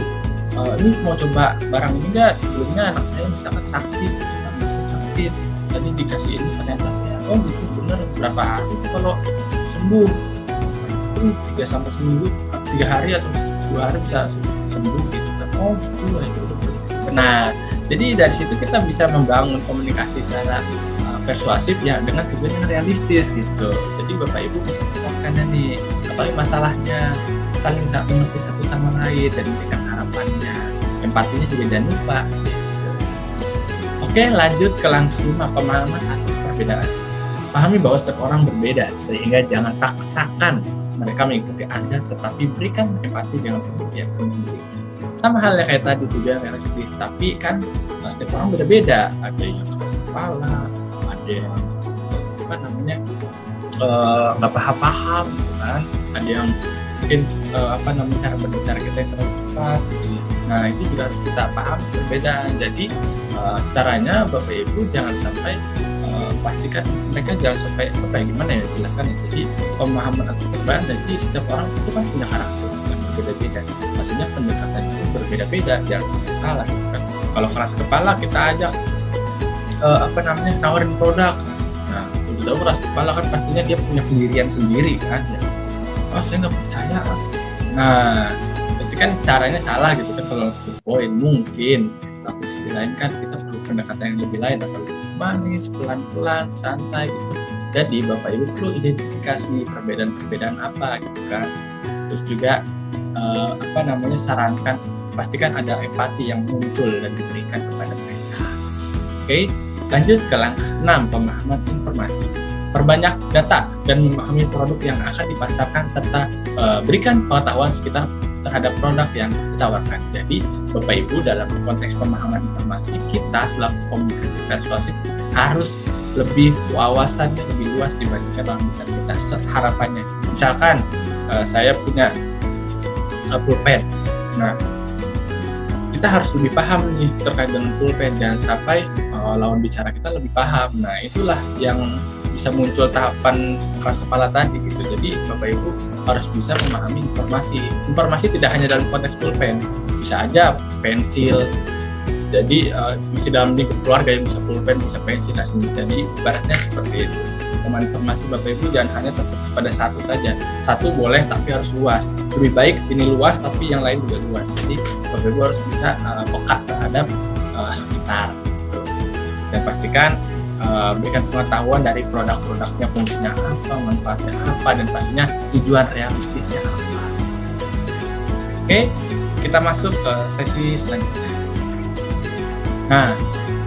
Ini mau coba barang ini nggak? Sebelumnya anak saya misalkan sakit, anak saya sakit, tadi dikasih ini ternyata saya, oh gitu bener, berapa hari itu kalau sembuh? 3 seminggu, 3 hari atau 2 hari bisa sembuh gitu. Oh gitu, itu udah benar. Jadi dari situ kita bisa membangun komunikasi secara persuasif ya, dengan tujuan yang realistis gitu. Jadi Bapak Ibu bisa menetapkannya nih, apa masalahnya, saling mengerti satu sama lain dan memberikan harapannya, empatinya juga jangan lupa gitu. Oke, lanjut ke langkah 5, pemahaman atas perbedaan. Pahami bahwa setiap orang berbeda, sehingga jangan paksakan mereka mengikuti Anda, tetapi berikan empati dengan pengertian yang memiliki. Sama halnya kayak tadi, tujuan realistis, tapi kan setiap orang beda-beda. Ada yang keras kepala, ada yang nggak paham gitu kan, ada yang mungkin cara berbicara kita yang terlalu cepat gitu. Nah itu juga harus kita paham perbedaan. Jadi caranya Bapak Ibu jangan sampai pastikan mereka jangan sampai gimana ya jelaskan ya. Jadi pemahaman atas perbedaan, jadi setiap orang itu kan punya karakteristik yang berbeda-beda. Maksudnya pendekatan itu berbeda-beda, jangan sampai salah gitu kan. Kalau keras kepala kita ajak nawarin produk. Nah udah tahu keras kepala kan pastinya dia punya pendirian sendiri kan ya. Oh saya nggak percaya. Nah berarti kan caranya salah gitu kan kalau to the point mungkin. Tapi sisi lain kan kita perlu pendekatan yang lebih lain, atau manis, pelan-pelan, santai gitu. Jadi Bapak Ibu perlu identifikasi perbedaan-perbedaan apa gitu kan. Terus juga sarankan, pastikan ada empati yang muncul dan diberikan kepada mereka. Oke, lanjut ke langkah 6, pemahaman informasi. Perbanyak data dan memahami produk yang akan dipasarkan serta berikan pengetahuan sekitar terhadap produk yang ditawarkan. Jadi Bapak Ibu dalam konteks pemahaman informasi kita selaku komunikasi persuasif harus lebih wawasannya lebih luas dibandingkan lawan bicara kita. Harapannya misalkan saya punya pulpen, nah kita harus lebih paham nih terkait dengan pulpen, jangan sampai lawan bicara kita lebih paham. Nah itulah yang bisa muncul tahapan keras kepala tadi gitu. Jadi Bapak Ibu harus bisa memahami informasi tidak hanya dalam konteks pulpen, bisa aja pensil, Jadi misi dalam lingkup keluarga yang bisa pulpen, bisa pensiun, jadi ibaratnya seperti itu. Informasi Bapak Ibu jangan hanya terfokus pada satu saja. Satu boleh tapi harus luas. Lebih baik ini luas tapi yang lain juga luas. Jadi Bapak Ibu harus bisa peka terhadap sekitar. Gitu. Dan pastikan berikan pengetahuan dari produk-produknya, fungsinya apa, manfaatnya apa, dan pastinya tujuan realistisnya apa. Oke, kita masuk ke sesi selanjutnya. Nah,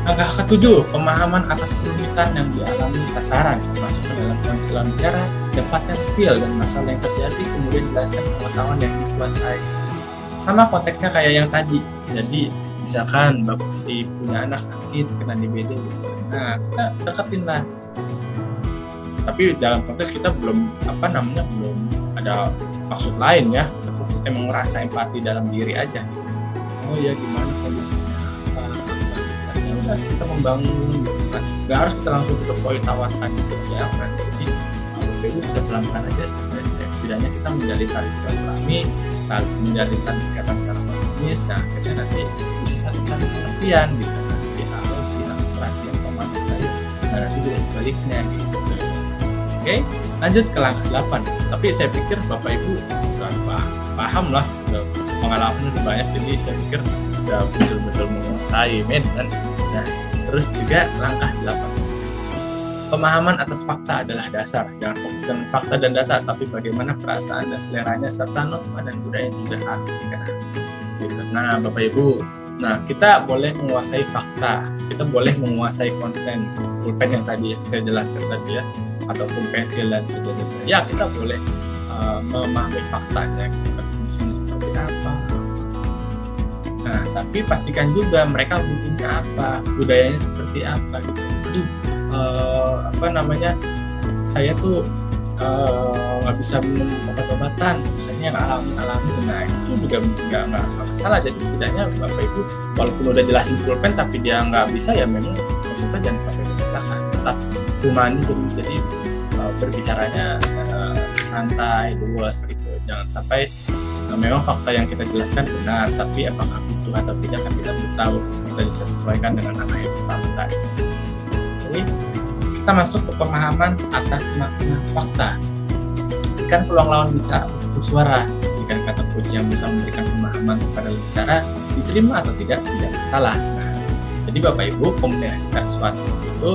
langkah ke-7, pemahaman atas kerumitan yang dialami sasaran, masuk ke dalam kondisi lawan bicara, dapatkan feel dan masalah yang terjadi, kemudian jelaskan pengetahuan yang dikuasai. Sama konteksnya kayak yang tadi. Jadi, misalkan Bapak si punya anak sakit, kena DBD gitu. Nah, kita deketin lah. Tapi dalam konteks kita belum belum ada maksud lain ya. Kita fokus emang merasa empati dalam diri aja. Oh ya, gimana kondisinya? Kita membangun gitu kan, nggak harus kita langsung ke poin tawarkan gitu ya kan. Jadi itu bisa pelan-pelan aja step by step. Setidaknya kita menjalin tali silaturahmi, menjalin ikatan secara harmonis. Nah akhirnya nanti bisa saling pengertian gitu kan, si A perhatian sama kita ya. Nah nanti juga sebaliknya gitu. Oke, lanjut ke langkah 8. Tapi saya pikir Bapak Ibu udah paham lah, udah pengalaman udah banyak, jadi saya pikir udah betul-betul menguasai medan. Nah, terus juga langkah 8. Pemahaman atas fakta adalah dasar. Jangan fokus dengan fakta dan data, tapi bagaimana perasaan dan seleranya serta norma dan budaya juga harus dikenal. Gitu. Nah, Bapak Ibu, kita boleh menguasai fakta, kita boleh menguasai konten pulpen yang tadi saya jelaskan tadi ya, ataupun pensil dan sejenisnya. Ya, kita boleh memahami faktanya, fungsinya seperti apa. Nah, tapi pastikan juga mereka butuhnya apa, budayanya seperti apa gitu. Jadi saya tuh nggak bisa minum obat-obatan, misalnya yang alami. Nah, itu juga nggak masalah. Jadi setidaknya Bapak Ibu walaupun udah jelasin pulpen tapi dia nggak bisa, ya memang maksudnya jangan sampai dipecahkan. Tetap humani, jadi berbicaranya santai, luas gitu. Jangan sampai memang fakta yang kita jelaskan benar, tapi apakah butuh atau tidak kan kita belum tahu. Kita bisa sesuaikan dengan apa yang kita minta. Jadi kita masuk ke pemahaman atas makna fakta. Berikan peluang lawan bicara untuk bersuara. Berikan kata kunci yang bisa memberikan pemahaman kepada lawan bicara, diterima atau tidak masalah. Nah, jadi Bapak Ibu komunikasikan sesuatu itu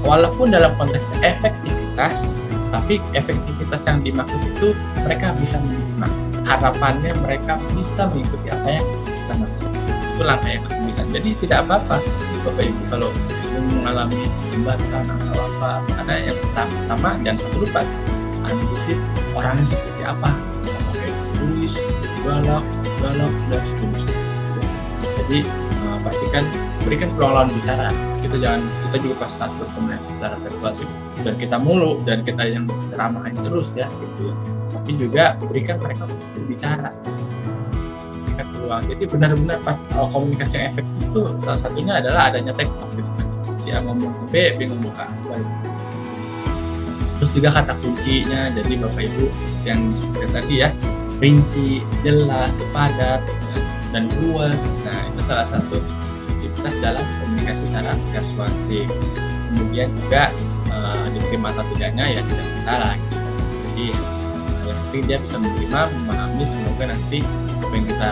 walaupun dalam konteks efektivitas, tapi efektivitas yang dimaksud itu mereka bisa menerima. Harapannya mereka bisa mengikuti apa yang kita maksud. Itu langkah yang ke-9. Jadi tidak apa-apa Bapak Ibu kalau mengalami hambatan atau apa. Karena yang pertama jangan sampai lupa analisis orangnya seperti apa. Apakah tulis, galak dan seterusnya. Jadi pastikan berikan peluang lawan bicara. Kita juga pas saat berkomunikasi secara persuasif dan kita mulu dan kita yang ceramahin terus ya gitu ya. Tapi juga berikan mereka berbicara, berikan peluang. Jadi benar-benar pas komunikasi yang efektif itu salah satunya adalah adanya TikTok gitu. Si A ngomong ke B ngomong ke A sebaliknya. Terus juga kata kuncinya, jadi Bapak Ibu yang seperti tadi ya, rinci, jelas, padat, dan luas. Nah itu salah satu aktivitas dalam komunikasi secara persuasif. Kemudian juga diterima atau tidaknya ya tidak masalah gitu. Jadi yang penting dia bisa menerima, memahami, semoga nanti apa yang kita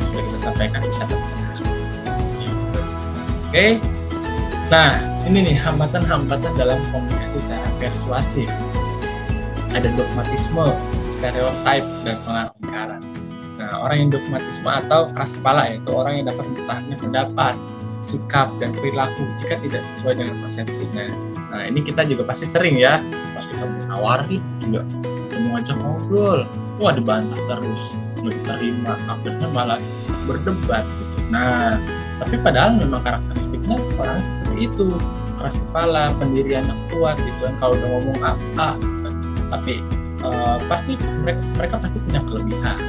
sudah kita sampaikan bisa tercerna. Gitu. Oke. Nah ini nih hambatan-hambatan dalam komunikasi secara persuasif. Ada dogmatisme, stereotip, dan pengaruh lingkaran. Nah, orang yang dogmatisme atau keras kepala yaitu orang yang dapat mempertahankan pendapat, sikap, dan perilaku jika tidak sesuai dengan persepsinya. Nah, ini kita juga pasti sering ya, pas kita menawarin juga, kita mau ngajak ngobrol, wah dibantah terus, nggak diterima, akhirnya malah berdebat gitu. Nah, tapi padahal memang karakteristiknya orang seperti itu, keras kepala, pendiriannya kuat gitu kan, kalau udah ngomong apa gitu kan. Tapi pasti mereka pasti punya kelebihan.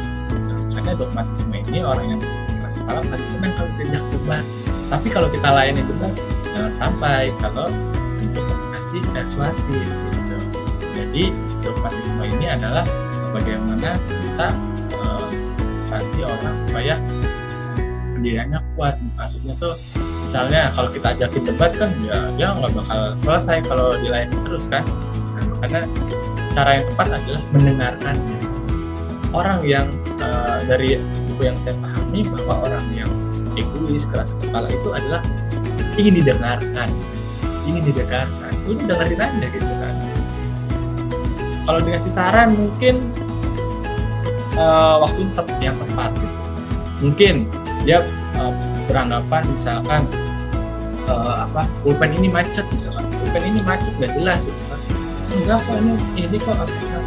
Karena dogmatisme ini orang yang keras kepala pasti senang kalau diajak debat. Tapi kalau kita layani debat, jangan sampai kalau untuk komunikasi persuasif gitu. Jadi dogmatisme ini adalah bagaimana kita inspirasi orang supaya pendiriannya kuat. Maksudnya tuh misalnya kalau kita ajakin debat kan ya dia nggak bakal selesai kalau dilayan terus kan. Nah, makanya cara yang tepat adalah mendengarkannya. Orang yang dari buku yang saya pahami bahwa orang yang egois, keras kepala itu adalah ingin didengarkan. Udah dengerin aja gitu kan. Kalau dikasih saran mungkin waktu yang tepat gitu. Mungkin dia beranggapan misalkan pulpen ini macet misalkan, gak jelas gitu kan. Enggak kok, ini kok namanya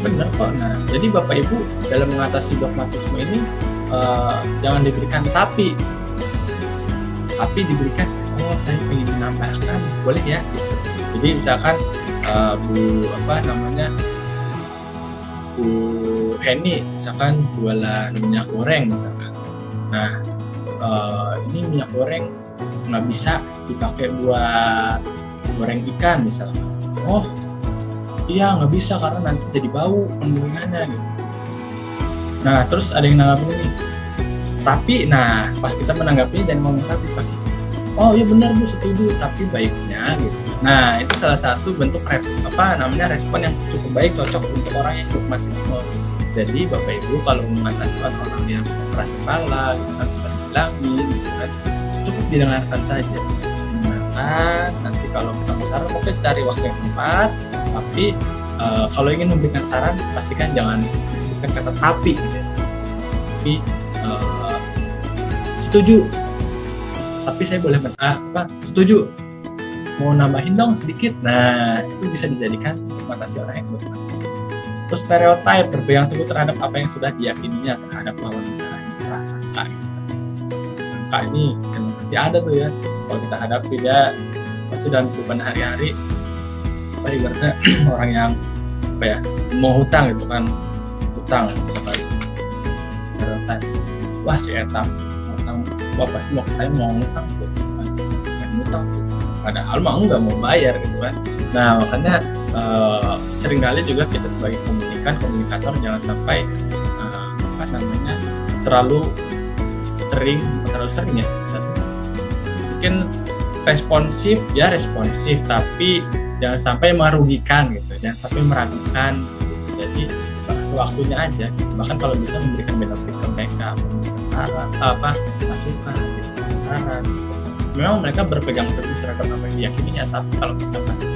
bener kok. Nah, jadi Bapak Ibu dalam mengatasi dogmatisme ini jangan diberikan tapi diberikan saya ingin menambahkan, boleh ya gitu. Jadi misalkan Bu Henny misalkan jualan minyak goreng misalkan. Nah, ini minyak goreng nggak bisa dipakai buat goreng ikan misalkan. Oh iya nggak bisa karena nanti jadi bau penggunaannya gitu. Nah terus ada yang nanggapin ini tapi, nah pas kita menanggapinya jangan ngomong tapi pakai oh iya benar Bu setuju tapi baiknya gitu. Nah itu salah satu bentuk respon yang cukup baik, cocok untuk orang yang dogmatisme. Jadi Bapak Ibu kalau mengatasi orang yang keras kepala gitu kan, kita bilangin gitu kan, cukup didengarkan saja. Nanti kalau kita mau saran mungkin cari waktu yang tepat, tapi kalau ingin memberikan saran pastikan jangan disebutkan kata tapi gitu ya. Tapi setuju tapi saya boleh setuju mau nambahin dong sedikit. Nah itu bisa dijadikan untuk mengatasi orang yang dogmatis. Terus stereotip, berpegang teguh terhadap apa yang sudah diyakininya terhadap lawan bicaranya, prasangka. Prasangka ini memang pasti ada tuh ya. Kalau kita hadapi dia pasti dalam kehidupan hari-hari, ibaratnya orang yang mau hutang gitu kan, misalkan stereotip, wah si Etam hutang, wah pasti mau ke saya mau hutang gitu kan, hutang tuh. Padahal mah enggak mau bayar gitu kan. Nah makanya seringkali juga kita sebagai komunikator jangan sampai terlalu sering ya. Mungkin responsif tapi jangan sampai merugikan gitu, jangan sampai meragukan gitu. Jadi sewaktunya aja gitu. Bahkan kalau bisa memberikan benefit ke mereka, memberikan saran masukan gitu, saran gitu. Memang mereka berpegang teguh terhadap apa yang diyakininya, tapi kalau kita masih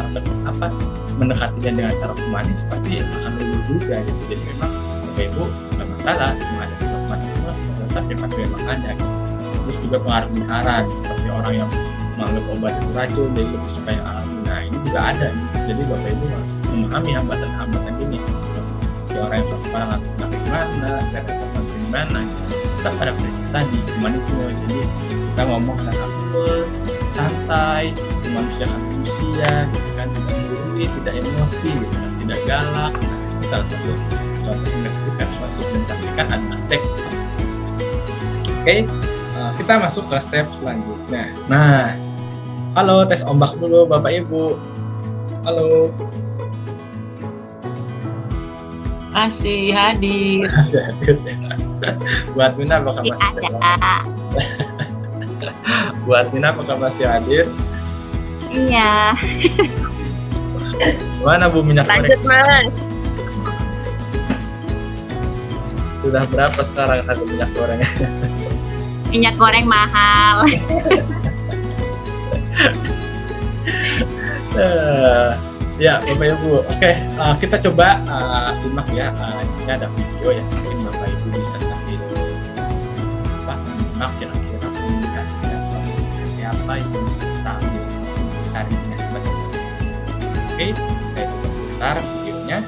mendekatinya dengan cara humanis pasti akan luluh juga gitu. Jadi memang Bapak Ibu nggak masalah menghadapi dogmatisme, tapi pasti memang ada gitu. Terus juga pengaruh lingkaran seperti orang yang menganggap obat itu racun, jadi lebih suka yang alami. Nah ini juga ada gitu. Jadi Bapak Ibu harus memahami hambatan-hambatan ini gitu. Jadi orang yang transparan atau semakin mana, stereotip gimana kita pada prinsip tadi humanisme. Jadi kita ngomong secara luwes, santai, memanusiakan manusia gitu kan, tidak menggurui, tidak emosi gitu kan, tidak galak. Nah, itu salah satu contoh komunikasi persuasif dan taktikan adalah tek. Oke, kita masuk ke step selanjutnya. Nah, halo, tes ombak dulu Bapak Ibu. Halo. Masih hadir. Buat Mina apakah masih ada? Buat Mina apakah masih hadir? Iya. Mana Bu minyak goreng? Lanjut Mas. Sudah berapa sekarang harga minyak gorengnya? Minyak goreng mahal. Ya Bapak Ibu, oke, kita coba simak ya. Di sini ada video ya, mungkin Bapak Ibu bisa sambil menyimak kira-kira komunikasinya seperti apa yang bisa kita ambil besarnya. Oke, saya coba putar videonya.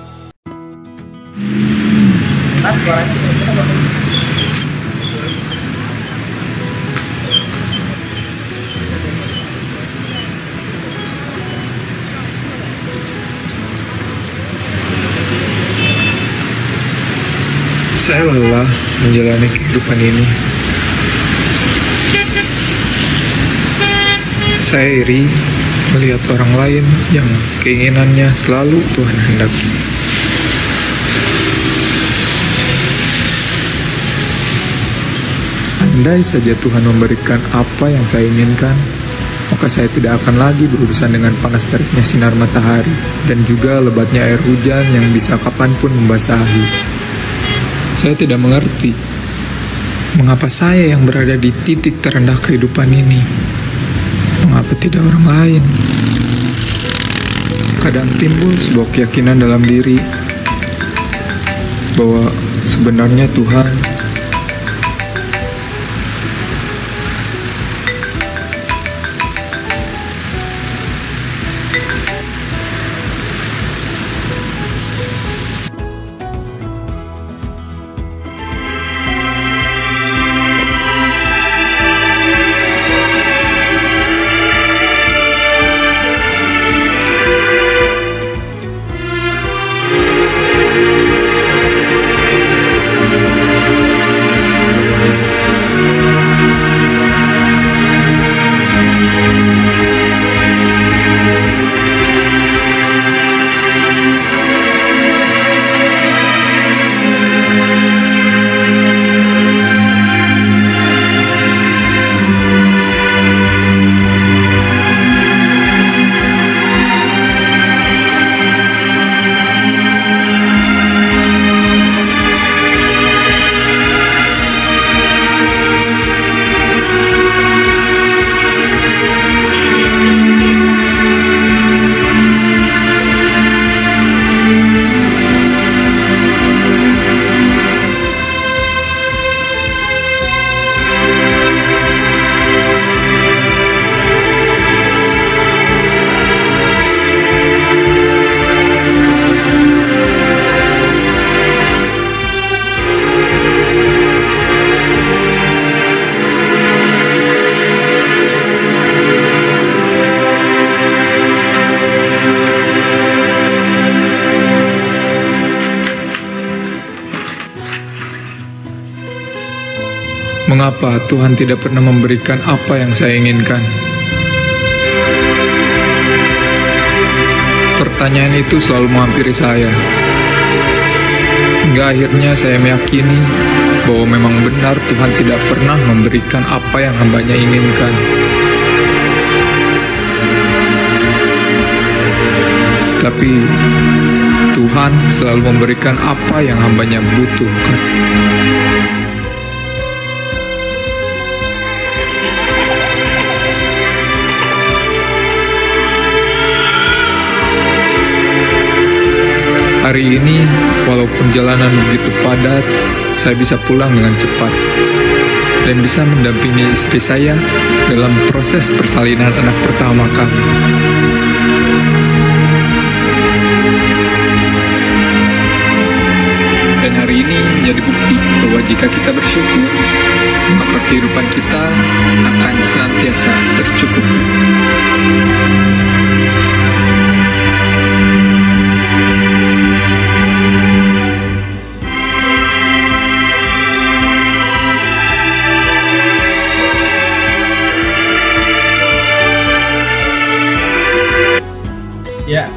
Nah, suaranya kira-kira Bapak Ibu. Saya lelah menjalani kehidupan ini. Saya iri melihat orang lain yang keinginannya selalu Tuhan hendaki. andai saja Tuhan memberikan apa yang saya inginkan, maka saya tidak akan lagi berurusan dengan panas teriknya sinar matahari dan juga lebatnya air hujan yang bisa kapanpun membasahi. Saya tidak mengerti mengapa saya yang berada di titik terendah kehidupan ini, mengapa tidak orang lain. Kadang timbul sebuah keyakinan dalam diri bahwa sebenarnya Tuhan mengapa Tuhan tidak pernah memberikan apa yang saya inginkan? Pertanyaan itu selalu menghampiri saya. Hingga akhirnya saya meyakini bahwa memang benar Tuhan tidak pernah memberikan apa yang hambanya inginkan. Tapi Tuhan selalu memberikan apa yang hambanya butuhkan. Hari ini, walaupun jalanan begitu padat, saya bisa pulang dengan cepat dan bisa mendampingi istri saya dalam proses persalinan anak pertama kami. Dan hari ini menjadi bukti bahwa jika kita bersyukur, maka kehidupan kita akan senantiasa tercukupi. Ya,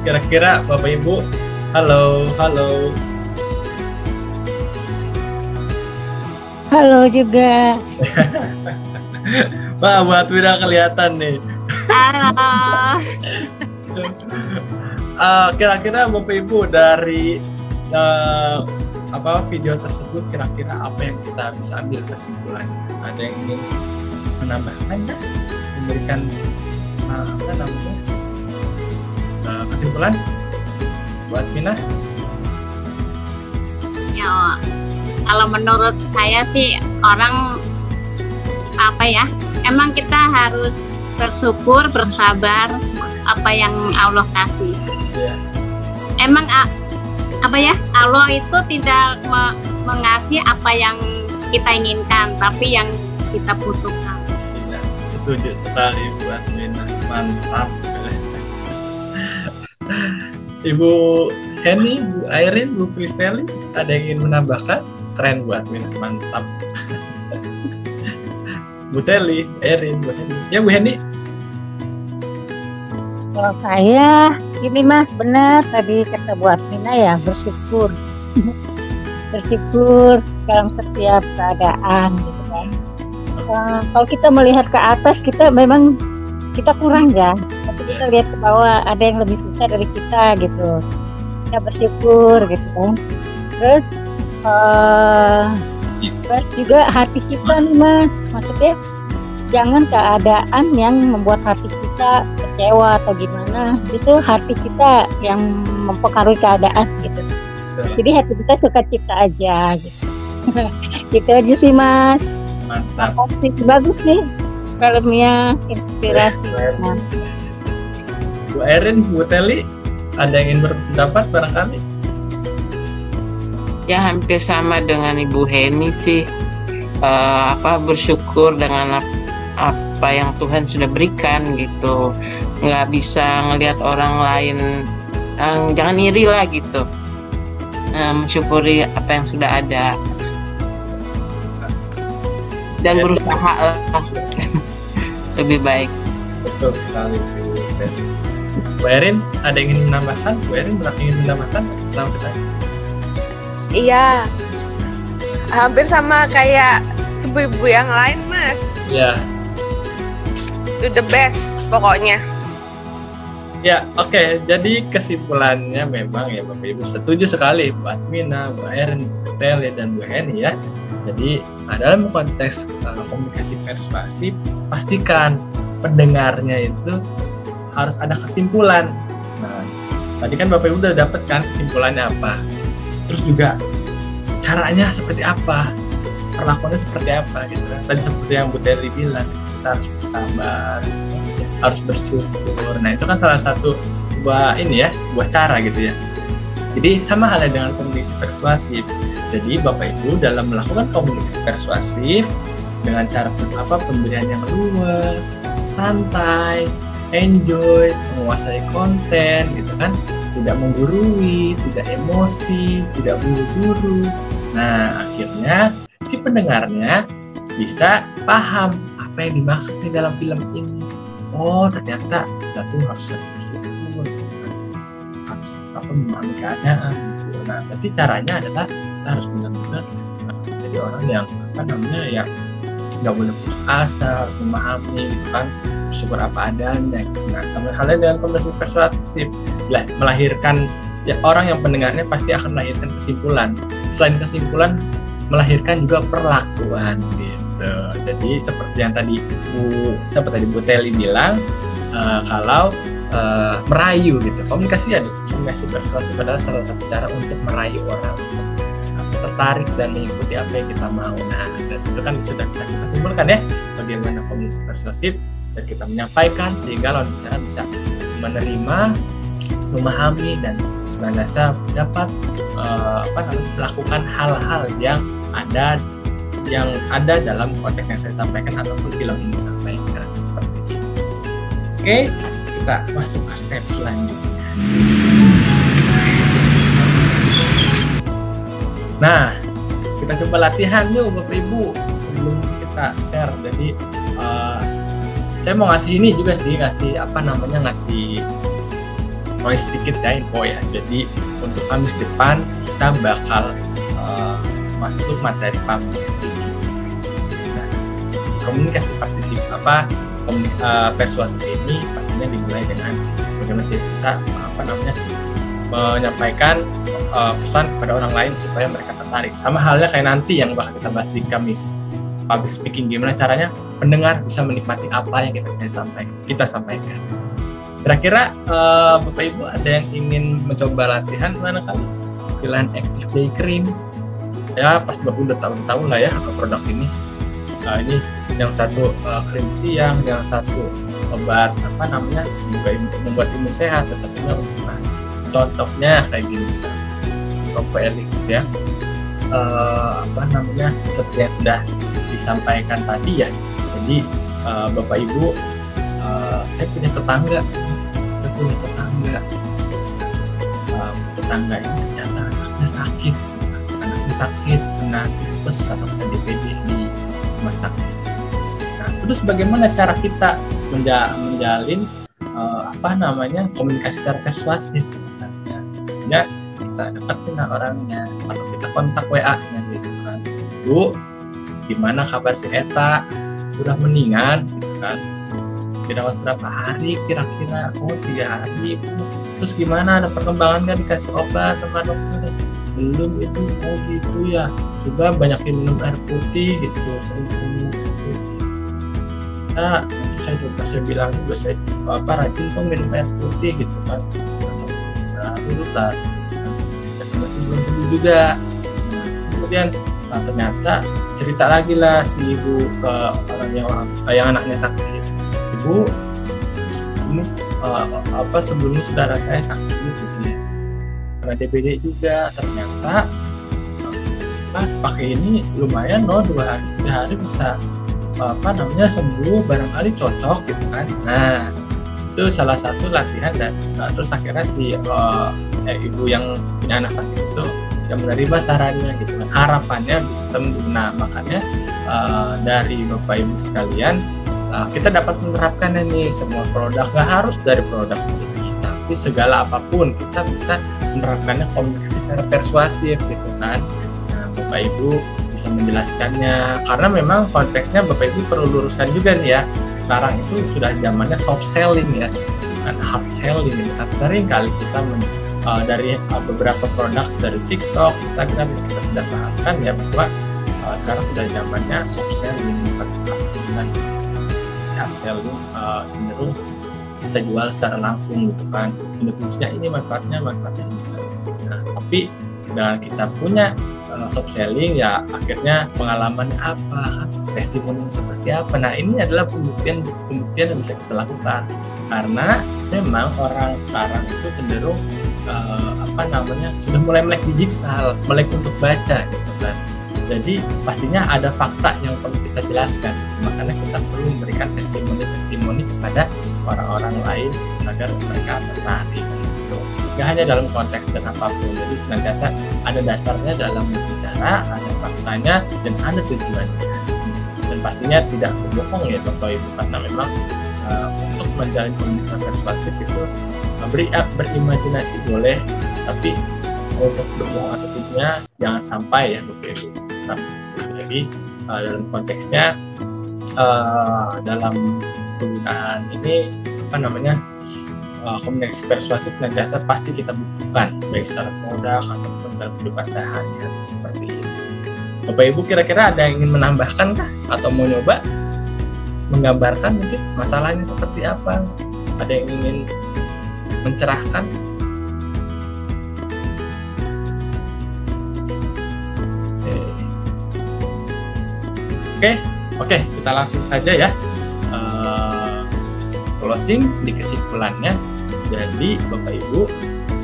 kira-kira Bapak Ibu, halo. Halo juga. Pak, buat Wira kelihatan nih. Halo. Kira-kira Bapak Ibu dari video tersebut, kira-kira apa yang kita bisa ambil kesimpulan? Ada yang ingin menambahkan, memberikan kesimpulan buat Mina? Ya, kalau menurut saya sih emang kita harus bersyukur, bersabar apa yang Allah kasih. Yeah. Emang Allah itu tidak mengasih apa yang kita inginkan, tapi yang kita butuhkan. Ya, setuju sekali buat Mina, mantap. Ibu Henny, Bu Airin, Bu Kristeli, ada yang ingin menambahkan? Keren buat Mina, mantap. Bu Teli, Airin, Bu Henny. Ya Bu Henny. Kalau saya, ini Mas benar tadi kata buat Mina ya, bersyukur. Bersyukur dalam setiap keadaan gitu kan. Kalau kita melihat ke atas, kita memang kita kurang ya. Tapi kita lihat ke bawah, ada yang lebih susah dari kita gitu. Kita bersyukur gitu kan. Terus terus juga hati kita nih Mas, maksudnya jangan keadaan yang membuat hati kita kecewa atau gimana. Justru hati kita yang mempengaruhi keadaan gitu. Jadi hati kita suka cipta aja gitu. Gitu aja sih Mas. Mantap. Bagus nih filmnya, inspirasi. Bu Erin, Bu Teli, ada yang ingin berpendapat barangkali? Ya hampir sama dengan Ibu Heni sih. Bersyukur dengan apa yang Tuhan sudah berikan gitu. Nggak bisa ngelihat orang lain, jangan iri lah gitu. Mensyukuri apa yang sudah ada dan berusaha lah lebih baik. Betul sekali Bu Teli. Bu Erin, ada yang ingin menambahkan? Bu Erin ingin menambahkan tentang kita? Iya, hampir sama kayak ibu-ibu yang lain Mas. Ya. Do the best pokoknya. Ya, oke. Jadi kesimpulannya memang ya Bapak Ibu setuju sekali Bu Admina, Bu Erin, Bu Teli, dan Bu Heni ya. Jadi dalam konteks komunikasi persuasif, pastikan pendengarnya itu harus ada kesimpulan. Nah, tadi kan Bapak Ibu udah dapet kan kesimpulannya apa. Terus juga caranya seperti apa, perlakuannya seperti apa gitu kan. Tadi seperti yang Bu Teli bilang, kita harus bersabar, harus bersyukur. Nah itu kan salah satu sebuah cara gitu ya. Jadi sama halnya dengan komunikasi persuasif. Jadi Bapak Ibu dalam melakukan komunikasi persuasif dengan cara pemberian yang luas, santai, enjoy, menguasai konten gitu kan, tidak menggurui, tidak emosi, tidak buru-buru. Nah akhirnya si pendengarnya bisa paham apa yang dimaksud di dalam film ini. Oh ternyata kita tuh harus bersyukur, harus memahami keadaan gitu. Nah berarti caranya adalah kita harus benar-benar jadi orang yang yang nggak boleh putus asa, harus memahami gitu kan, bersyukur apa adanya. Nah sama halnya dengan komunikasi persuasif, melahirkan ya, orang yang pendengarnya pasti akan melahirkan kesimpulan. Selain kesimpulan, melahirkan juga perlakuan gitu. Jadi seperti yang tadi Bu Teli bilang, kalau merayu gitu, komunikasi persuasif adalah salah satu cara untuk merayu orang untuk tertarik dan mengikuti apa yang kita mau. Nah, dari situ kan sudah bisa kita simpulkan ya bagaimana komunikasi persuasif, dan kita menyampaikan sehingga lawan bicara bisa menerima, memahami, dan senantiasa dapat melakukan hal-hal yang ada dalam konteks yang saya sampaikan ataupun film ini sampaikan seperti ini. Oke, kita masuk ke step selanjutnya. Nah, kita coba latihan yuk Bapak Ibu sebelum kita share. Jadi saya mau ngasih ini juga sih, ngasih noise sedikit ya, info ya. Jadi untuk Kamis depan kita bakal masuk materi public speaking. Nah, komunikasi persuasif ini pastinya dimulai dengan bagaimana kita menyampaikan pesan kepada orang lain supaya mereka tertarik. Sama halnya kayak nanti yang bakal kita bahas di Kamis public speaking, gimana caranya pendengar bisa menikmati apa yang kita sampaikan. Kira-kira Bapak Ibu ada yang ingin mencoba latihan mana kali? Pilihan Active Day Cream. Ya pasti Bapak udah tahu lah ya produk ini. Ini yang satu krim siang, yang satu obat semoga membuat imun sehat, dan satunya untuk contohnya kayak gini misalnya Propoelix ya. Seperti yang sudah disampaikan tadi ya. Jadi Bapak Ibu, saya punya tetangga ini ternyata anaknya sakit kena tipes atau kena DPD di rumah sakit. Nah, terus bagaimana cara kita menjalin komunikasi secara persuasif? Ya, kita deketin orangnya atau kita kontak WA-nya gitu kan. Bu, gimana kabar si Eta? udah mendingan gitu kan, dirawat berapa hari kira-kira? Oh 3 hari. Terus gimana, ada perkembangan nggak, dikasih obat sama dokter? Belum itu. Oh gitu ya, coba banyakin minum air putih gitu, sering-sering minum air putih. Nah, saya bilang juga, saya rajin tuh minum air putih gitu kan, atau istirahat dulu lah, masih belum sembuh juga. Nah, kemudian ternyata cerita lagi lah si ibu ke orang yang anaknya sakit. Ibu, ini sebelumnya saudara saya sakit gitu ya, karena DBD juga. Ternyata pakai ini lumayan loh, 2 hari 3 hari bisa sembuh, barangkali cocok gitu kan. Nah, itu salah satu latihan. Dan terus akhirnya si ibu yang punya anak sakit itu yang menerima sarannya gitu kan, harapannya bisa sembuh. Nah, makanya dari Bapak Ibu sekalian, kita dapat menerapkan ini semua produk, nggak harus dari produk ini, tapi segala apapun kita bisa menerapkannya komunikasi secara persuasif gitu kan. Nah, Bapak Ibu bisa menjelaskannya, karena memang konteksnya Bapak Ibu perlu luruskan juga nih ya, sekarang itu sudah zamannya soft selling ya, bukan hard selling gitu kan. Sering kali kita dari beberapa produk dari TikTok, Instagram, kita sudah pahamkan ya bahwa sekarang sudah zamannya soft selling, bukan hard selling. Hard selling cenderung kita jual secara langsung gitu kan, ini fungsinya ini, manfaatnya ini kan. Nah, tapi dengan kita punya soft selling ya, akhirnya pengalaman apa kan, testimoni seperti apa. Nah, ini adalah pembuktian yang bisa kita lakukan, karena memang orang sekarang itu cenderung sudah mulai melek digital, melek untuk baca gitu kan. Jadi pastinya ada fakta yang perlu kita jelaskan, makanya kita perlu memberikan testimoni kepada orang-orang lain agar mereka tertarik gitu. Gak hanya dalam konteks dan apapun, jadi senantiasa ada dasarnya dalam bicara, ada faktanya, dan ada tujuannya. Dan pastinya tidak berbohong ya Bapak Ibu, karena memang untuk menjalin komunikasi persuasif itu berimajinasi boleh, tapi untuk berbohong atau tidaknya jangan sampai ya Bapak Ibu. Jadi dalam konteksnya, dalam penggunaan ini komunikasi persuasif dan jasa pasti kita butuhkan, baik secara produk ataupun dalam kehidupan sehari-hari seperti ini. Bapak Ibu kira-kira ada yang ingin menambahkan kah? Atau mau nyoba menggambarkan mungkin masalahnya seperti apa? Ada yang ingin mencerahkan? Oke, kita langsung saja ya. Closing di kesimpulannya. Jadi Bapak Ibu,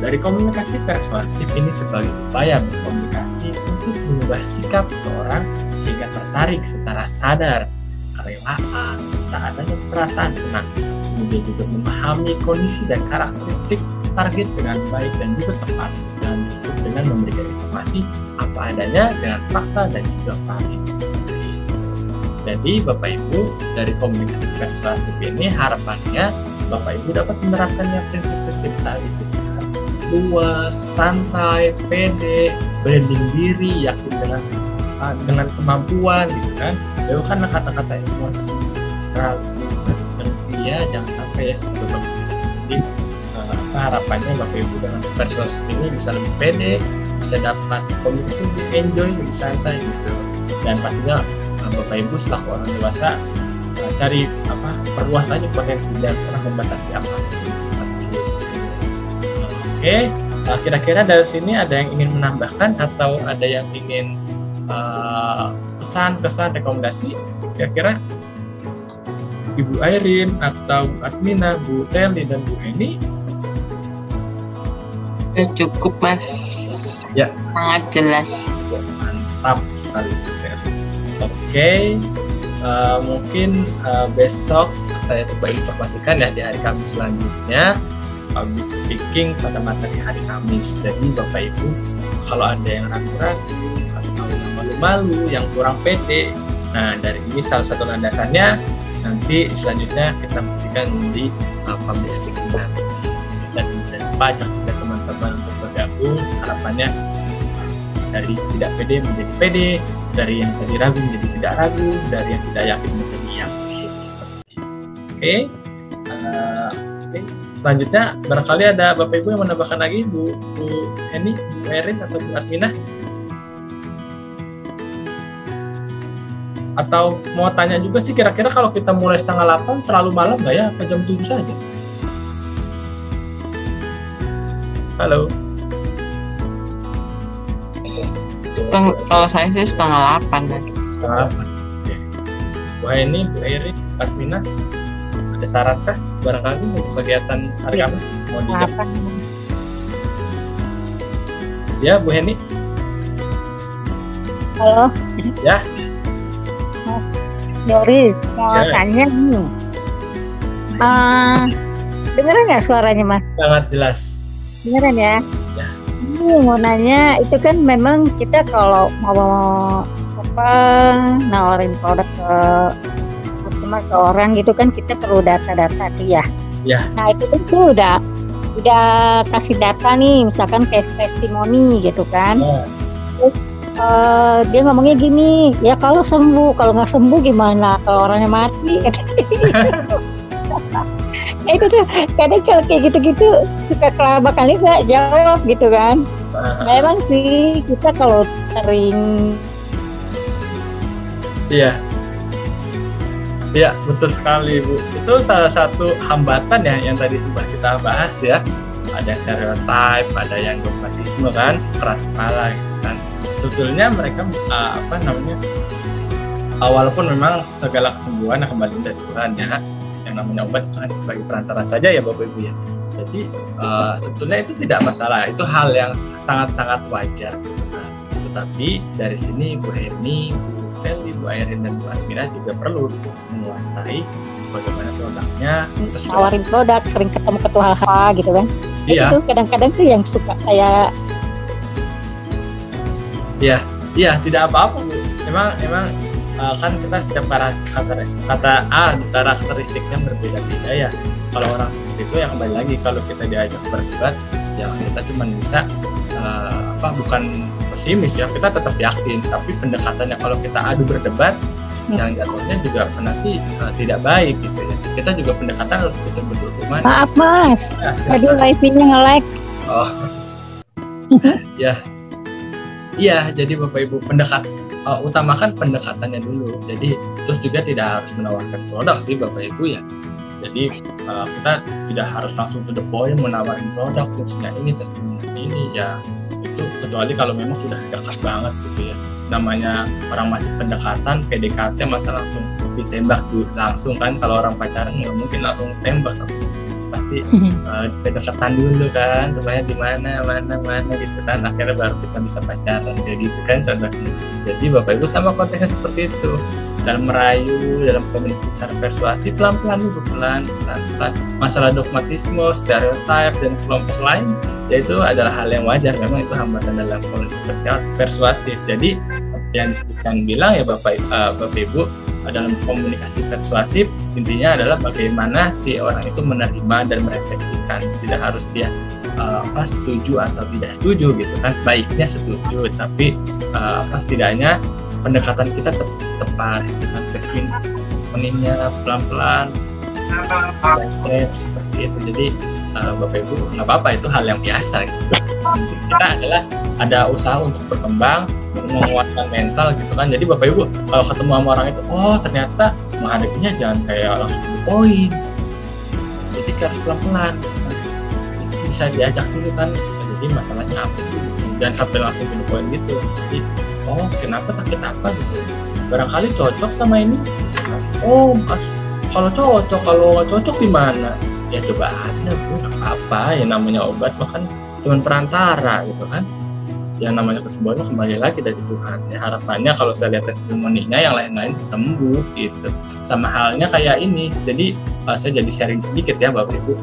dari komunikasi persuasif ini sebagai upaya berkomunikasi untuk mengubah sikap seseorang sehingga tertarik secara sadar, kerelaan, serta adanya perasaan senang. Kemudian juga memahami kondisi dan karakteristik target dengan baik dan juga tepat, dan dengan memberikan informasi apa adanya dengan fakta dan juga valid. Jadi Bapak Ibu, dari komunikasi persuasif ini harapannya Bapak Ibu dapat menerapkannya prinsip-prinsip tadi, luas, santai, pede, branding diri, yakin dengan kemampuan gitu kan. Jauhkan kata-kata emosi, ragu, dan jangan sampai ya seperti itu. Jadi harapannya Bapak Ibu dengan persuasif ini bisa lebih pede, bisa dapat komunikasi lebih enjoy, lebih santai gitu. Dan pastinya Bapak Ibu selaku orang dewasa cari perluas aja potensi dan pernah membatasi apa. Oke, kira-kira dari sini ada yang ingin menambahkan atau ada yang ingin pesan, kesan, rekomendasi? Kira-kira Ibu Airin atau Bu Admina, Bu Teli dan Bu Eni? Cukup Mas, ya, sangat jelas. Mantap sekali. Oke, mungkin besok saya coba informasikan ya di hari Kamis selanjutnya public speaking pada materi hari Kamis. Jadi Bapak Ibu, kalau ada yang ragu-ragu atau yang malu-malu, yang kurang pede, nah dari ini salah satu landasannya. Nanti selanjutnya kita buktikan di public speaking nanti. Dan ajak juga teman-teman untuk bergabung. Harapannya dari tidak pede menjadi pede, dari yang tadi ragu menjadi tidak ragu, dari yang tidak yakin menjadi Oke. Oke. Selanjutnya barangkali ada Bapak Ibu yang menambahkan lagi, Bu Heni, Bu Erin atau Bu Adminah, atau mau tanya juga sih, kira-kira kalau kita mulai 7:30 terlalu malam nggak ya, apa jam 7 saja? Halo. Kalau saya sih 7:30, Mas. Oke. Bu Heni, Bu Erin, Bu Adminah, ada saran kah barangkali untuk kegiatan hari Kamis mau di jam? Ya, Bu Heni. Halo, Ya. Doris, mau Ya. tanya nih. Dengeran nggak suaranya, Mas? Sangat jelas. Dengeran ya? Ya. Ini mau nanya, itu kan memang kita kalau mau nawarin produk ke customer, ke orang gitu kan, kita perlu data-data dia. Ya. Nah itu kan tuh udah kasih data nih, misalkan case testimoni gitu kan. Oh. Dia ngomongnya gini, ya kalau sembuh, kalau nggak sembuh gimana, kalau orangnya mati. Itu tuh kadang kalau kayak gitu-gitu suka kelabakan nggak jawab gitu kan. Memang sih kita kalau sering. Iya. Iya, betul sekali, Bu. Itu salah satu hambatan ya yang tadi sempat kita bahas ya. Ada stereotype, ada yang dogmatisme kan, keras kepala gitu kan. Sebetulnya mereka walaupun memang segala kesembuhan kembali dari Tuhan ya, yang namanya obat itu hanya sebagai perantara saja ya Bapak Ibu ya. Jadi sebetulnya itu tidak masalah, itu hal yang sangat-sangat wajar gitu kan. Tetapi dari sini Bu Heni, Bu Feli, Bu Airin, dan Bu Admira juga perlu menguasai bagaimana produknya. Terus Nawarin produk, sering ketemu ketua apa gitu kan. Iya. Itu kadang-kadang tuh yang suka saya. Iya, tidak apa-apa Bu. Emang kan kita setiap karakteristiknya berbeda-beda ya. Kalau orang seperti itu ya kembali lagi, kalau kita diajak berdebat, ya kita cuma bisa bukan pesimis ya, kita tetap yakin. Tapi pendekatannya kalau kita adu berdebat, yang jatuhnya juga nanti tidak baik gitu ya. Kita juga pendekatan harus betul-betul gimana. Maaf Mas, Ya, tadi wifi-nya nge-lag. Oh, ya. Iya, jadi Bapak Ibu utamakan pendekatannya dulu. Jadi terus juga tidak harus menawarkan produk sih Bapak Ibu ya. Jadi kita tidak harus langsung to the point menawarin produk fungsinya ini, testimoni ini ya. Itu kecuali kalau memang sudah dekat banget gitu ya. Namanya orang masih pendekatan, PDKT, masa langsung ditembak langsung kan. Kalau orang pacaran nggak mungkin langsung tembak, pasti pendekatan dulu kan, rumahnya di mana gitu kan, akhirnya baru kita bisa pacaran kayak gitu kan contohnya. Jadi Bapak Ibu sama konteksnya seperti itu, dalam merayu, dalam komunikasi secara persuasi, pelan-pelan dulu, pelan. Masalah dogmatisme, stereotip, dan kelompok lain, yaitu adalah hal yang wajar, memang itu hambatan dalam komunikasi persuasif. Jadi yang disebutkan bilang ya Bapak Ibu, dalam komunikasi persuasif intinya adalah bagaimana si orang itu menerima dan merefleksikan. Tidak harus dia setuju atau tidak setuju gitu kan, baiknya setuju, tapi setidaknya pendekatan kita tepat dengan testimoninya pelan-pelan seperti itu. Jadi Bapak Ibu nggak apa-apa, itu hal yang biasa gitu. Kita adalah ada usaha untuk berkembang, menguatkan mental gitu kan. Jadi Bapak Ibu kalau ketemu sama orang itu, oh ternyata menghadapinya jangan kayak langsung to the point, jadi harus pelan-pelan kan. Bisa diajak dulu kan, jadi masalahnya apa, jangan sampai langsung to the point gitu. Jadi oh kenapa, sakit apa gitu, barangkali cocok sama ini. Oh kalau cocok, kalau nggak cocok gimana ya, coba aja Bu, nggak apa-apa ya, namanya obat bahkan cuma perantara gitu kan. Yang namanya kesembuhan kembali lagi dari Tuhan ya. Harapannya kalau saya lihat testimoninya yang lain-lain sembuh gitu. Sama halnya kayak ini. Jadi saya jadi sharing sedikit ya Bapak Ibu.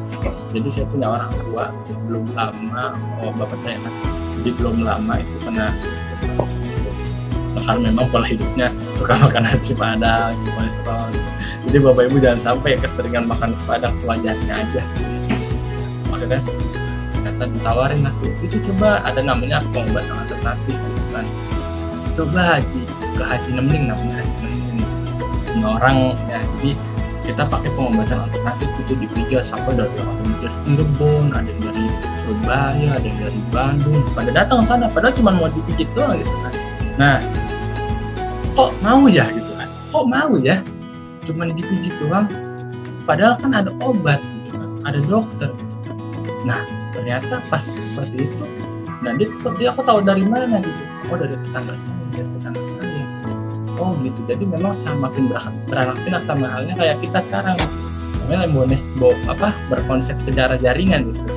Jadi saya punya orang tua belum lama, bapak saya kan, jadi belum lama itu kena karena memang pola hidupnya suka makan nasi padang, kolesterol. Jadi Bapak Ibu jangan sampai keseringan makan nasi padang, sewajarnya aja. Makanya ternyata ditawarin aku, itu coba ada namanya obat alternatif gitu kan, coba ke Haji Nemling, namanya Haji Nemling, orang ya. Jadi kita pakai pengobatan alternatif itu dipijat sampai dari Cirebon, ada yang dari Surabaya, ada yang dari Bandung, pada datang ke sana padahal cuma mau dipijit doang gitu kan. Nah, kok mau ya gitu kan, kok mau ya cuman dipijit doang padahal kan ada obat gitu kan, ada dokter gitu kan. Nah ternyata pas seperti itu, nah dia aku tahu dari mana gitu, oh dari tetangga saya, oh gitu. Jadi memang semakin beranak pinak sama halnya kayak kita sekarang, namanya berkonsep secara jaringan gitu.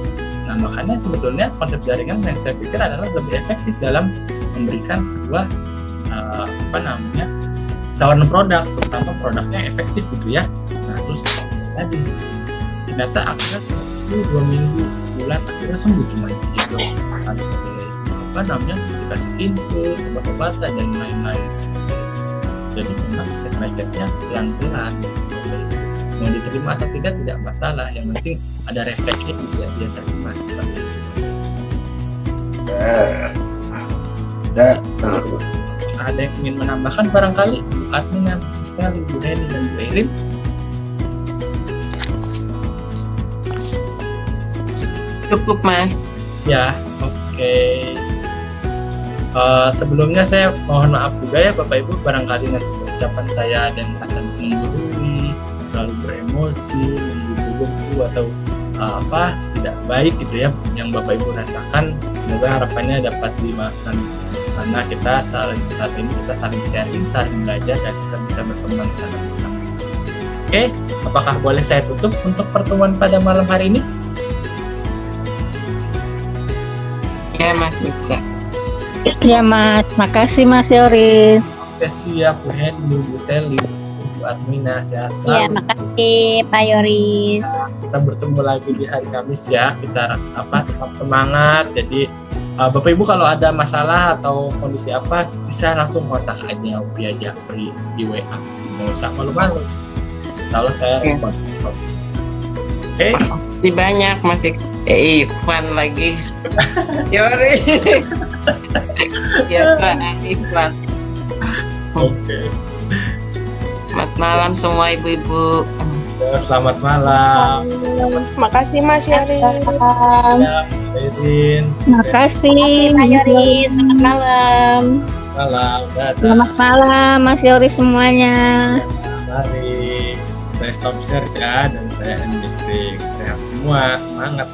Nah makanya sebetulnya konsep jaringan yang saya pikir adalah lebih efektif dalam memberikan sebuah tawaran produk, terutama produknya efektif gitu ya. Nah terus tadi ternyata akhirnya 2 minggu, sebulan akhirnya sembuh cuma gitu. Dikasih infus, obat-obatan dan lain-lain. Jadi memang step by stepnya pelan-pelan. Mau diterima atau tidak masalah. Yang penting ada refleksi dia terima seperti itu. Ada yang ingin menambahkan barangkali Bu Admina, sekali Bu Heni dan Bu Erin? Cukup Mas. Ya, oke. Sebelumnya saya mohon maaf juga ya Bapak Ibu, barangkali nanti ucapan saya dan rasa menggurui, terlalu beremosi, menggebu-gebu atau tidak baik gitu ya yang Bapak Ibu rasakan. Semoga harapannya dapat dimaafkan, karena kita saat ini kita saling sharing, saling belajar, dan kita bisa berkembang secara bersama-sama. Oke, apakah boleh saya tutup untuk pertemuan pada malam hari ini? Ya Mas, bisa. Ya Mas, makasih Mas Yoris. Oke, siap Bu Heni, Bu Teli, Bu Admina, sehat Ya, selalu. makasih Pak Yoris. Kita bertemu lagi di hari Kamis ya. Kita tetap semangat. Jadi Bapak Ibu kalau ada masalah atau kondisi apa bisa langsung kontak aja via Japri di WA. Nggak usah malu-malu. Kalau saya responsif. Oke. Masih banyak, masih Ivan lagi. Yoris. Ya Pak Ivan. Oke. Selamat malam semua ibu-ibu. Selamat malam. Makasih Mas Yoris. Ya, Erin. Makasih Pak Yoris, selamat malam. Malam. Dadah. Selamat malam Mas Yoris semuanya. Mari. Saya stop share ya, dan saya ending. Sehat semua, semangat.